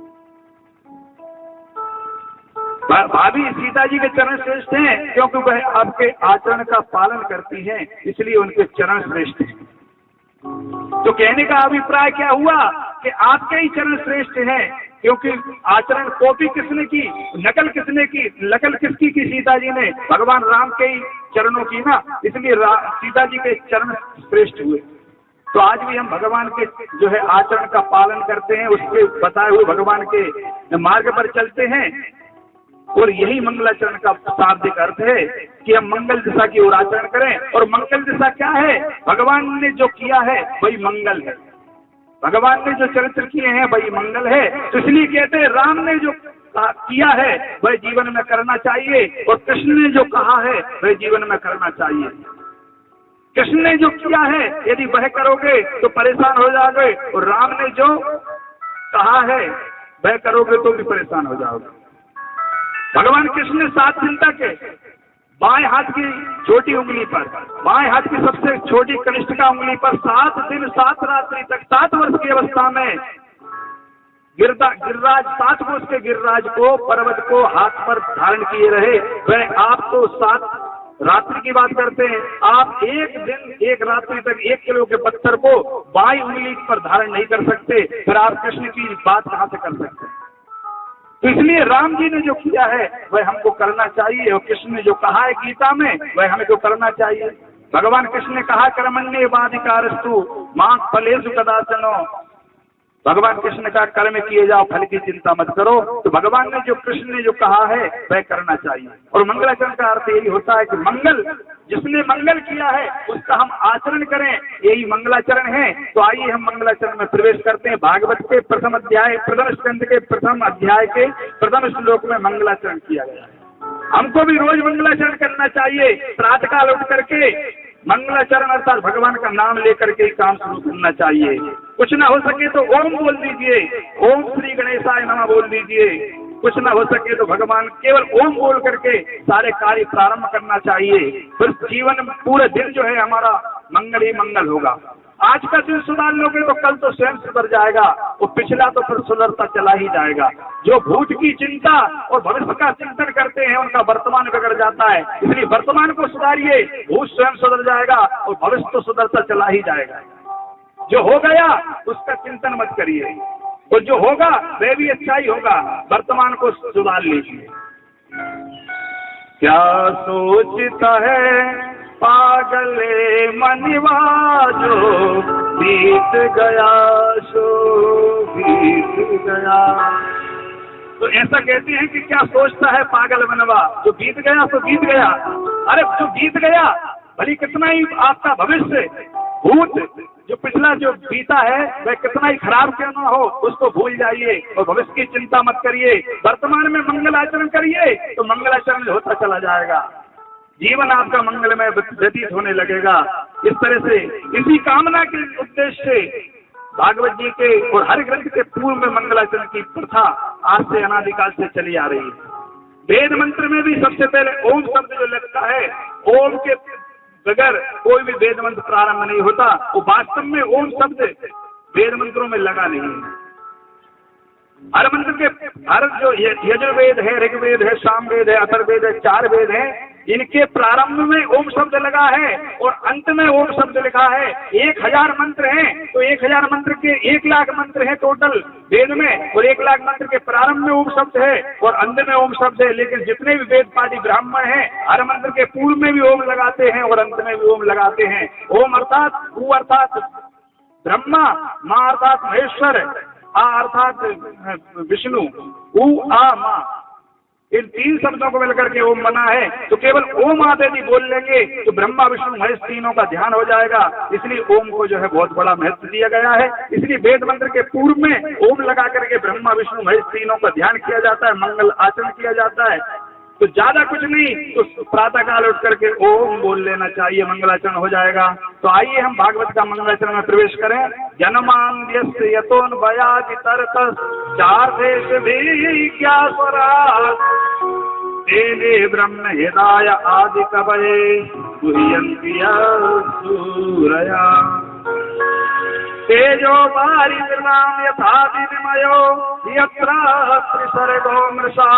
भाभी सीता जी के चरण श्रेष्ठ हैं क्योंकि वह आपके आचरण का पालन करती हैं, इसलिए उनके चरण श्रेष्ठ हैं। तो कहने का अभिप्राय क्या हुआ कि आपके ही चरण श्रेष्ठ हैं, क्योंकि आचरण कॉपी किसने की, नकल किसने की, नकल किसकी की? सीता जी ने भगवान राम के ही चरणों की ना, इसलिए सीता जी के चरण श्रेष्ठ हुए। तो आज भी हम भगवान के जो है आचरण का पालन करते हैं, उसके बताए हुए भगवान के मार्ग पर चलते हैं। और यही मंगलाचरण का शाब्दिक अर्थ है कि हम मंगल दिशा की ओर आचरण करें। और मंगल दिशा क्या है? भगवान ने जो किया है वही मंगल है। भगवान ने जो चरित्र किए हैं वही मंगल है। तो इसलिए कहते हैं राम ने जो किया है वह जीवन में करना चाहिए, और कृष्ण ने जो कहा है वह जीवन में करना चाहिए। कृष्ण ने जो किया है यदि वह करोगे तो परेशान हो जाओगे, और राम ने जो कहा है वह करोगे तो भी परेशान हो जाओगे। भगवान कृष्ण ने 7 दिन तक बाएं हाथ की छोटी उंगली पर, बाएं हाथ की सबसे छोटी कनिष्ठिका उंगली पर 7 दिन 7 रात्रि तक, 7 वर्ष की अवस्था में गिरिराज 7 कोस के गिरिराज को, पर्वत को हाथ पर धारण किए रहे। वह आप तो 7 रात्रि की बात करते हैं, आप एक दिन 1 रात्रि तक 1 किलो के पत्थर को बाईं उंगली पर धारण नहीं कर सकते, फिर आप कृष्ण की बात कहां से कर सकते हैं? तो इसलिए राम जी ने जो किया है वह हमको करना चाहिए, और कृष्ण ने जो कहा है गीता में वह हमें तो करना चाहिए। भगवान कृष्ण ने कहा कर्मण्येवाधिकारस्तु मा फलेषु कदाचन। भगवान कृष्ण का कर्म किए जाओ, फल की चिंता मत करो। तो भगवान ने जो, कृष्ण ने जो कहा है वह करना चाहिए। और मंगलाचरण का अर्थ यही होता है कि मंगल, जिसने मंगल किया है उसका हम आचरण करें, यही मंगलाचरण है। तो आइए हम मंगलाचरण में प्रवेश करते हैं। भागवत के प्रथम अध्याय, प्रथम स्कंद के प्रथम अध्याय के प्रथम श्लोक में मंगलाचरण किया गया है। हमको भी रोज मंगलाचरण करना चाहिए। प्रातःकाल उठ करके मंगलाचरण अर्थात भगवान का नाम लेकर के काम शुरू करना चाहिए। कुछ ना हो सके तो ओम बोल दीजिए, ओम श्री गणेशाय नमः बोल दीजिए। कुछ ना हो सके तो भगवान केवल ओम बोल करके सारे कार्य प्रारंभ करना चाहिए। फिर जीवन पूरे दिन जो है हमारा मंगल ही मंगल होगा। आज का दिन सुधार लोगे तो कल तो स्वयं सुधर जाएगा, वो पिछला तो फिर सुधरता चला ही जाएगा। जो भूत की चिंता और भविष्य का चिंतन करते हैं उनका वर्तमान बिगड़ जाता है, इसलिए वर्तमान को सुधारिए, भूत स्वयं सुधर जाएगा और भविष्य तो सुधरता चला ही जाएगा। जो हो गया उसका चिंतन मत करिए, और जो होगा वह भी अच्छा ही होगा, वर्तमान को सुधार लीजिए। क्या सोचता है पागले मनवा, जो बीत गया सो बीत गया। तो ऐसा कहते हैं कि क्या सोचता है पागल मनवा, जो बीत गया सो बीत गया। अरे जो बीत गया भली कितना ही आपका भविष्य भूत जो पिछला जो बीता है वह कितना ही खराब क्यों ना हो, उसको भूल जाइए और भविष्य की चिंता मत करिए। वर्तमान में मंगल आचरण करिए तो मंगल आचरण होता चला जाएगा, जीवन आपका मंगलमय व्यतीत होने लगेगा। इस तरह से इसी कामना के उद्देश्य से भागवत जी के और हर ग्रंथ के पूर्व में मंगलाचरण की प्रथा आज से अनादिकाल से चली आ रही है। वेद मंत्र में भी सबसे पहले ओम शब्द जो लगता है, ओम के बगैर कोई भी वेद मंत्र प्रारंभ नहीं होता। वो वास्तव में ओम शब्द वेद मंत्रों में लगा नहीं है। हर मंत्र के हर जो यजुर्वेद है, ऋग्वेद है, सामवेद है, अथर्ववेद है, 4 वेद हैं, इनके प्रारंभ में ओम शब्द लगा है और अंत में ओम शब्द लिखा है। 1000 मंत्र हैं तो 1000 मंत्र के 1 लाख मंत्र हैं टोटल वेद में, और 1 लाख मंत्र के प्रारंभ में ओम शब्द है और अंत में ओम शब्द है। लेकिन जितने भी वेद पाठी ब्राह्मण हैं हर मंत्र के पूर्व में भी ओम लगाते हैं और अंत में भी ओम लगाते हैं। ओम अर्थात ऊ अर्थात ब्रह्मा, माँ अर्थात महेश्वर, आ अर्थात विष्णु, ऊ आ माँ, इन 3 शब्दों को मिलकर के ओम बना है। तो केवल ओम आदि बोल लेंगे तो ब्रह्मा विष्णु महेश तीनों का ध्यान हो जाएगा। इसलिए ओम को जो है बहुत बड़ा महत्व दिया गया है। इसलिए वेद मंत्र के पूर्व में ओम लगा करके ब्रह्मा विष्णु महेश तीनों का ध्यान किया जाता है, मंगल आचरण किया जाता है। तो ज्यादा कुछ नहीं तो प्रातः काल उठ करके ओम बोल लेना चाहिए, मंगलाचरण हो जाएगा। तो आइए हम भागवत का मंगलाचरण में प्रवेश करें। जन्मांद्यस्य यतोऽन्वयादि तरतः चार्धेश विज्ञा स्वराट् तेने ब्रह्म हृदाय आदि कवये गुह्यन्ति सूरया तेजो वारिणाम यथा विनिमयो यत्र त्रिसर्गो मृषा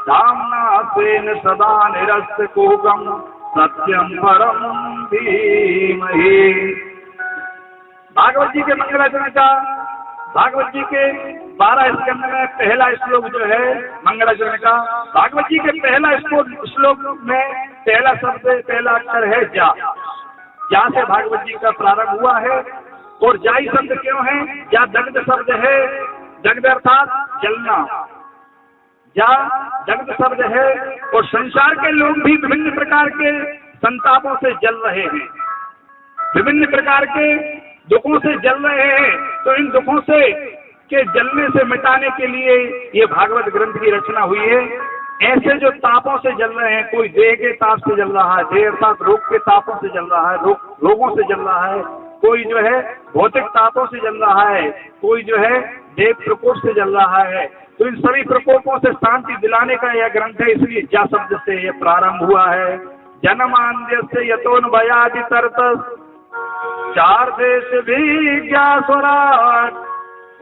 धाम्ना स्वेन सदा निरस्तकुहकं सत्यं परं धीमहि। भागवत जी के मंगलाचरण का भागवत जी के 12 स्कंद में पहला श्लोक जो है मंगलाचरण का, भागवत जी के पहला श्लोक में पहला शब्द पहला अक्षर है जा। जा से भागवत जी का प्रारंभ हुआ है। और जाई शब्द क्यों है? जा दग्ध शब्द है, दग्ध अर्थात जलना, जा दग्ध शब्द है। और संसार के लोग भी विभिन्न प्रकार के संतापों से जल रहे हैं, विभिन्न प्रकार के दुखों से जल रहे हैं। तो इन दुखों से के जलने से मिटाने के लिए ये भागवत ग्रंथ की रचना हुई है। ऐसे जो तापों से जल रहे हैं, कोई देह के ताप से जल रहा है, देह अर्थात रोग के तापों से जल रहा है, रोगों से जल रहा है, कोई जो है भौतिक तापों से जल रहा है, कोई जो है देव प्रकोप से जल रहा है। तो इन सभी प्रकोपों से शांति दिलाने का यह ग्रंथ है, इसलिए जा शब्द से यह प्रारंभ हुआ है। जन्मांद्यस्य यतोऽन्वयादि तरतः चार्धेश विज्ञा स्वराट्,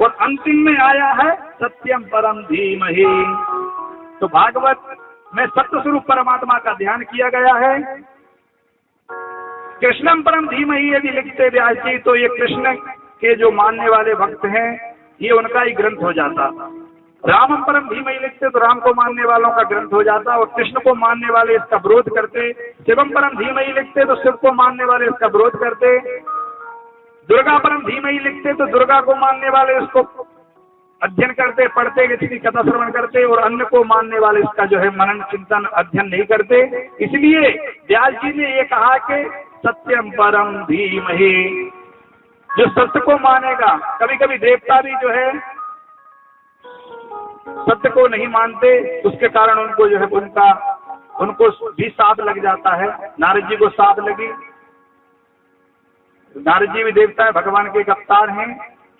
और अंतिम में आया है सत्यम परम धीमहि। तो भागवत में सत्य स्वरूप परमात्मा का ध्यान किया गया है। कृष्णम परम धीमहि यदि लिखते व्यास जी तो ये कृष्ण के जो मानने वाले भक्त हैं ये उनका ही ग्रंथ हो जाता। रामम परम धीमहि लिखते तो राम को मानने वालों का ग्रंथ हो जाता, और कृष्ण को मानने वाले इसका विरोध करते। शिवम परम धीमहि लिखते तो शिव को मानने वाले इसका विरोध करते। दुर्गा परम धीमहि लिखते तो दुर्गा को मानने वाले इसको अध्ययन करते, पढ़ते, इसकी कथा श्रवण करते, और अन्य को मानने वाले इसका जो है मनन चिंतन अध्ययन नहीं करते। इसलिए व्यास जी ने ये कहा कि सत्यम परम धीमहि, जो सत्य को मानेगा। कभी कभी देवता भी जो है सत्य को नहीं मानते, उसके कारण उनको जो है उनको भी साप लग जाता है। नारद जी को साप लगी, नारद जी भी देवता है, भगवान के एक अवतार हैं।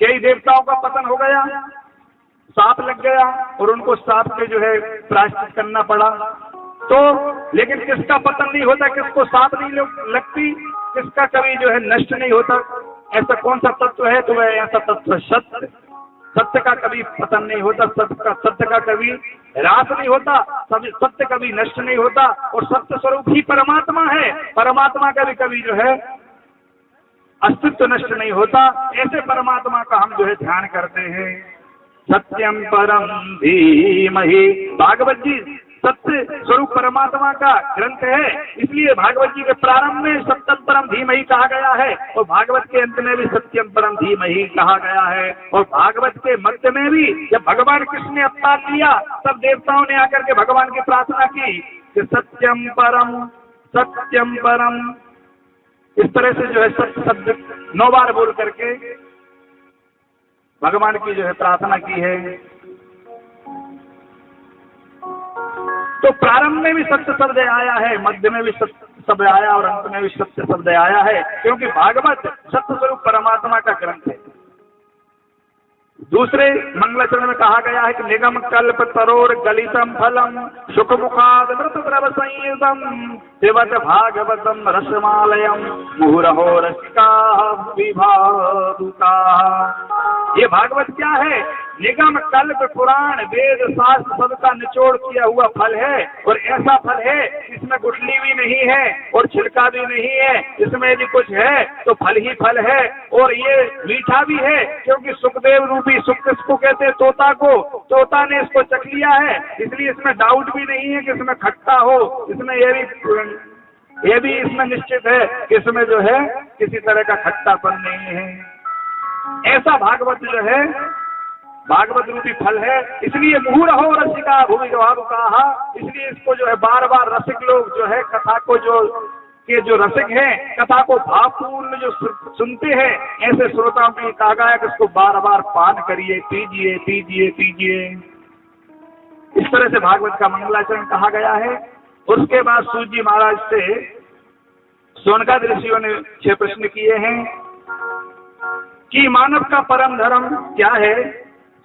कई देवताओं का पतन हो गया, साप लग गया और उनको साप के जो है प्रायश्चित करना पड़ा। तो लेकिन किसका पतन नहीं होता, किसको साथ नहीं लगती, किसका कभी जो है नष्ट नहीं होता, ऐसा कौन सा तत्व है? तो वह ऐसा तत्व सत्य। सत्य का कभी पतन नहीं होता, सत्य का कभी ह्रास नहीं होता, सत्य कभी नष्ट नहीं होता, और सत्य स्वरूप ही परमात्मा है। परमात्मा का भी कभी जो है अस्तित्व नष्ट नहीं होता। ऐसे परमात्मा का हम जो है ध्यान करते हैं। सत्यम परम धीमहि, भागवत जी सत्य स्वरूप परमात्मा का ग्रंथ है, इसलिए भागवत जी के प्रारंभ में सत्यम परम धीमहि कहा गया है, और भागवत के अंत में भी सत्यम परम धीमहि कहा गया है। और भागवत के मध्य में भी जब भगवान कृष्ण ने अवतार लिया, तब देवताओं ने आकर के भगवान की प्रार्थना की कि सत्यम परम, इस तरह से जो है सत्य शब्द 9 बार बोल करके भगवान की जो है प्रार्थना की है। तो प्रारंभ में भी सत्य शब्द आया है, मध्य में भी सत्य शब्द आया और अंत में भी सत्य शब्द आया है, क्योंकि भागवत सत्य स्वरूप परमात्मा का ग्रंथ है। दूसरे मंगलाचरण में कहा गया है कि निगम कल्प तरोर गलितम फलम सुख मुखाद मृत द्रव संयुतम सेवत भागवतम रसमालयम मुहुरहो रसिका विभावुका। ये भागवत क्या है? निगम कल्प पुराण वेद शास्त्र सबका निचोड़ किया हुआ फल है, और ऐसा फल है इसमें गुठली भी नहीं है और छिलका भी नहीं है, इसमें यदि कुछ है तो फल ही फल है, और ये मीठा भी है, क्योंकि सुखदेव रूपी, सुख किसको कहते हैं? तोता को, तोता ने इसको चख लिया है, इसलिए इसमें डाउट भी नहीं है कि इसमें खट्टा हो, इसमें ये भी इसमें निश्चित है कि इसमें जो है किसी तरह का खट्टापन नहीं है। ऐसा भागवत जो है भागवत रूपी फल है, इसलिए मुहुरहो रसिका भूमि कहा, इसलिए इसको जो है बार बार रसिक लोग जो है कथा को जो रसिक हैं, कथा को भावपूर्ण जो सुनते हैं, ऐसे श्रोताओं को कहा गया कि इसको बार बार पान करिए, पीजिए पीजिए पीजिए। इस तरह से भागवत का मंगलाचरण कहा गया है। उसके बाद सूत जी महाराज से सोनकादि ऋषियों ने 6 प्रश्न किए हैं कि मानव का परम धर्म क्या है,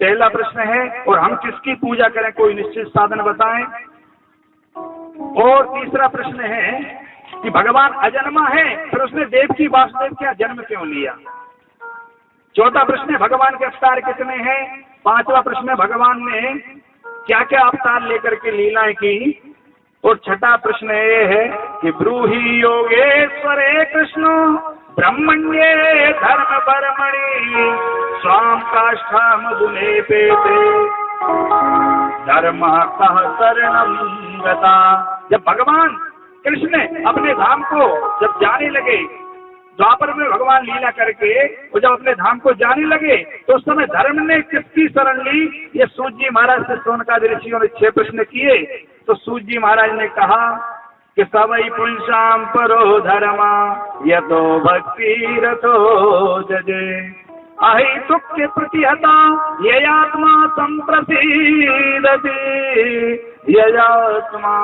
पहला प्रश्न है, और हम किसकी पूजा करें, कोई निश्चित साधन बताएं। और तीसरा प्रश्न है कि भगवान अजन्मा है, फिर उसने देवकी वासुदेव क्या जन्म क्यों लिया। चौथा प्रश्न है भगवान के अवतार कितने हैं। पांचवा प्रश्न है भगवान ने क्या क्या अवतार लेकर के लीलाएं की। और छठा प्रश्न ये है कि ब्रूहि योगेश्वरे कृष्ण ब्रह्मण्ये धर्म परमणि स्वाम काष्ठाम दुने पेते धर्म कह शरणम गता। जब भगवान कृष्ण अपने धाम को जब जाने लगे, द्वापर में भगवान लीला करके वो जब अपने धाम को जाने लगे, तो उस समय धर्म ने किसकी शरण ली। ये सूत जी महाराज से सोनकादि ऋषियों ने 6 प्रश्न किए। तो सूत जी महाराज ने कहा कि सबई पुंसाम परो धर्मा यतो भक्ति रतो जजे अहि तुक्के प्रतिहता ययात्मा संप्रसीदति ययात्मा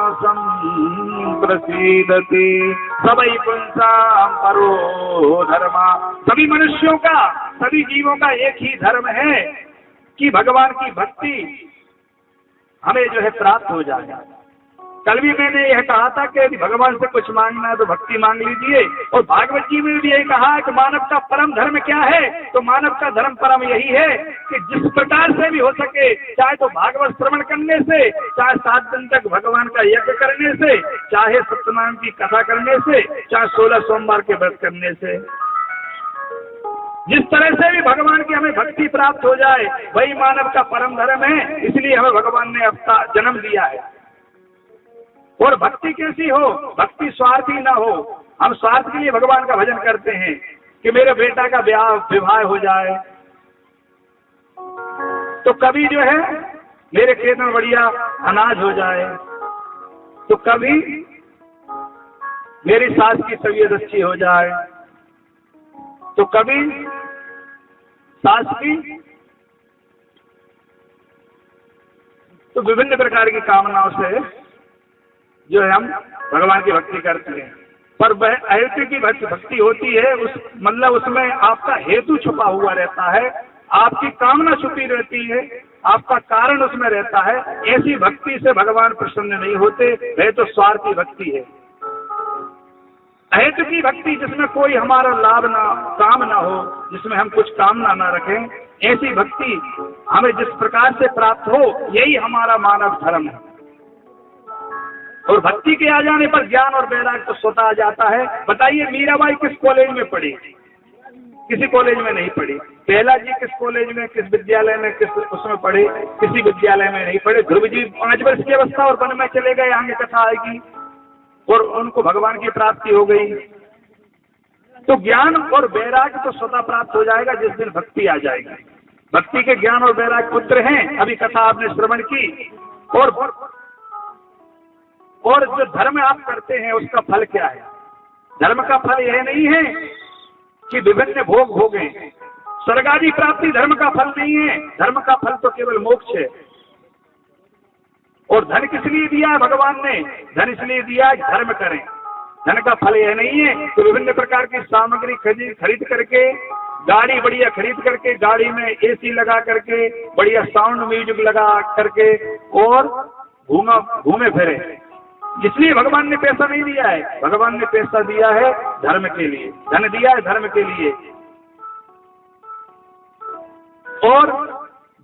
संप्रसीदति सबई पुंसाम परो धर्मा। सभी मनुष्यों का, सभी जीवों का एक ही धर्म है कि भगवान की भक्ति हमें जो है प्राप्त हो जाए। कल भी मैंने यह कहा था कि यदि भगवान से कुछ मांगना है तो भक्ति मांग लीजिए। और भागवत जी में भी यही कहा कि मानव का परम धर्म क्या है, तो मानव का धर्म परम यही है कि जिस प्रकार से भी हो सके, चाहे तो भागवत श्रवण करने से, चाहे 7 दिन तक भगवान का यज्ञ करने से, चाहे सत्यनारायण की कथा करने से, चाहे 16 सोमवार के व्रत करने से, जिस तरह से भी भगवान की हमें भक्ति प्राप्त हो जाए, वही मानव का परम धर्म है। इसलिए हमें भगवान ने अवतार जन्म दिया है। और भक्ति कैसी हो? भक्ति स्वार्थी ना हो। हम स्वार्थ के लिए भगवान का भजन करते हैं कि मेरे बेटा का विवाह हो जाए, तो कभी जो है मेरे खेत में बढ़िया अनाज हो जाए, तो कभी मेरी सास की तबीयत अच्छी हो जाए, तो कभी सास की, तो विभिन्न प्रकार की कामनाओं से जो है हम भगवान की भक्ति करते हैं। पर वह अहेतु की भक्ति होती है, उस मतलब उसमें आपका हेतु छुपा हुआ रहता है, आपकी कामना छुपी रहती है। आपका कारण उसमें रहता है। ऐसी भक्ति से भगवान प्रसन्न नहीं होते। वह तो स्वार्थी भक्ति है। अहेतु की भक्ति, जिसमें कोई हमारा लाभ ना, काम ना हो, जिसमें हम कुछ कामना ना रखें, ऐसी भक्ति हमें जिस प्रकार से प्राप्त हो, यही हमारा मानव धर्म है। और भक्ति के आ जाने पर ज्ञान और वैराग्य तो स्वतः आ जाता है। बताइए, मीराबाई किस कॉलेज में पढ़ी? किसी कॉलेज में नहीं पढ़ी। पहला जी किस कॉलेज में, किस विद्यालय में, किस उसमें पढ़े? किसी विद्यालय में नहीं पढ़े। ध्रुव जी 5 वर्ष की अवस्था और वन में चले गए, आगे कथा आएगी, और उनको भगवान की प्राप्ति हो गई। तो ज्ञान और वैराग्य तो स्वतः प्राप्त हो जाएगा जिस दिन भक्ति आ जाएगी। भक्ति के ज्ञान और वैराग्य पुत्र हैं। अभी कथा आपने श्रवण की। और जो धर्म आप करते हैं उसका फल क्या है? धर्म का फल यह नहीं है कि विभिन्न भोग भोगें। स्वर्ग आदि प्राप्ति धर्म का फल नहीं है। धर्म का फल तो केवल मोक्ष है। और धन किस लिए दिया है भगवान ने? धन इसलिए दिया है धर्म करें। धन का फल यह नहीं है कि विभिन्न प्रकार की सामग्री खरीद करके, गाड़ी बढ़िया खरीद करके, गाड़ी में एसी लगा करके, बढ़िया साउंड म्यूजिक लगा करके और घूमे फिरे। इसलिए भगवान ने पैसा नहीं दिया है। भगवान ने पैसा दिया है धर्म के लिए। धन दिया है धर्म के लिए। और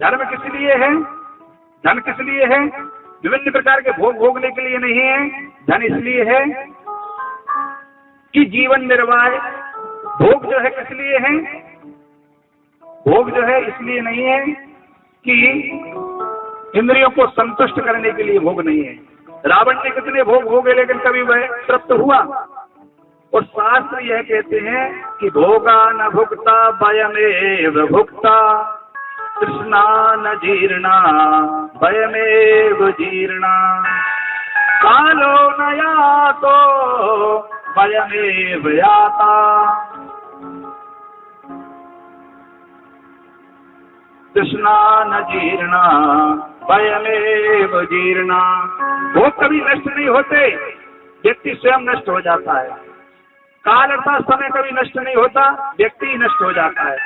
धर्म किस लिए है? धन किस लिए है? विभिन्न प्रकार के भोग भोगने के लिए नहीं है। धन इसलिए है कि जीवन निर्वाह। भोग जो है किस लिए है? भोग जो है इसलिए नहीं है कि इंद्रियों को संतुष्ट करने के लिए भोग नहीं है। रावण ने कितने भोग भोगे लेकिन कभी वह तृप्त हुआ? और शास्त्र यह कहते हैं कि भोगा न भुक्ता भयमेव भुक्ता, तृष्णा न जीर्णा भयमेव जीर्णा, कालो न यातो भयमेव याता। तृष्णा न जीर्णा भयमेव जीर्णा। भोग कभी नष्ट नहीं होते, व्यक्ति स्वयं नष्ट हो जाता है। काल अर्थात समय कभी नष्ट नहीं होता, व्यक्ति नष्ट हो जाता है।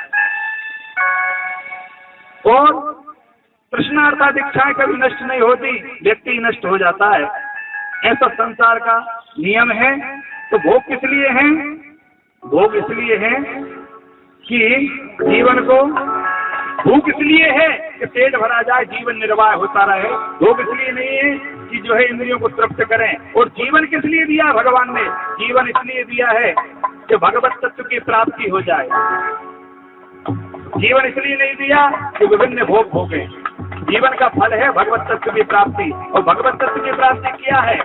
और तृष्णा अर्थात इच्छाएं कभी नष्ट नहीं होती, व्यक्ति नष्ट हो जाता है। ऐसा संसार का नियम है। तो भोग किस लिए है? भोग इसलिए है कि जीवन को, भूख इसलिए है कि पेट भरा जाए, जीवन निर्वाह होता रहे। भोग इसलिए नहीं है कि जो है इंद्रियों को तृप्त करें। और जीवन किस लिए दिया भगवान ने? जीवन इसलिए दिया है कि भगवत तत्व की प्राप्ति हो जाए। जीवन इसलिए नहीं दिया कि विभिन्न भोग भोगे। जीवन का फल है भगवत तत्व की प्राप्ति। और भगवत तत्व की प्राप्ति क्या है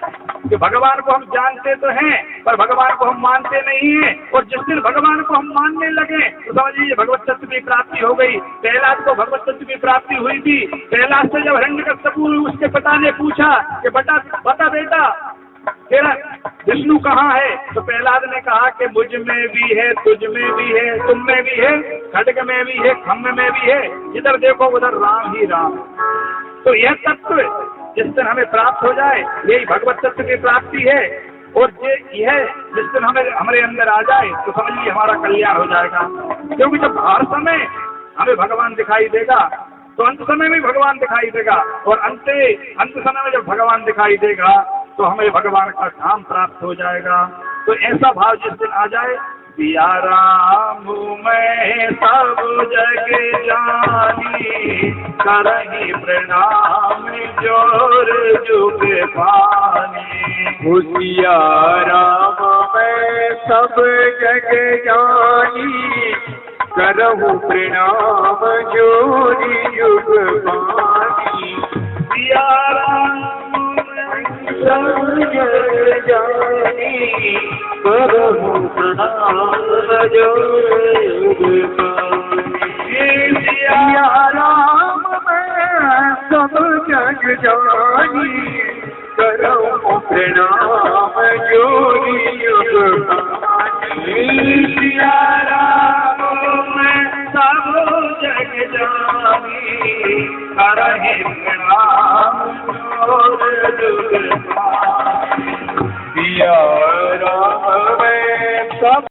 कि भगवान को हम जानते तो हैं पर भगवान को हम मानते नहीं हैं। और जिस दिन भगवान को हम मानने लगे तो समझ लीजिए भगवत तत्व की प्राप्ति हो गई। प्रहलाद को भगवत तत्व की प्राप्ति हुई थी। प्रहलाद से जब हिरण्यकश्यप उसके पिता ने पूछा कि बता बेटा तेरा विष्णु कहाँ है, तो प्रहलाद ने कहा कि मुझ में भी है, तुझ में भी है, तुम में भी है, खड्ग में भी है, खम्भ में भी है, जिधर देखो उधर राम ही राम। तो यह तत्व जिस दिन हमें प्राप्त हो जाए, यही भगवत तत्व की प्राप्ति है। और यह जिस दिन हमारे अंदर आ जाए तो समझिए हमारा कल्याण हो जाएगा। क्योंकि जब हर समय हमें भगवान दिखाई देगा तो अंत समय में भगवान दिखाई देगा। और अंत समय में जब भगवान दिखाई देगा तो हमें भगवान का धाम प्राप्त हो जाएगा। तो ऐसा भाव जिस दिन आ जाए, सिया राम मैं सब जग जानी, करही प्रणाम जोर जुग पानी। सिया राम मैं सब जग जानी, करहु प्रणाम जोरी जुग पानी। सिया राम सब जग जानी, करहु प्रणाम जोरी जुग पानी। सिया राम मैं सब जग जानी, करहु प्रणाम जोरी जुग पानी। सिया राम मैं सब जग जानी, करहि प्रणाम जोर जुग पानी। सिया राम मैं सब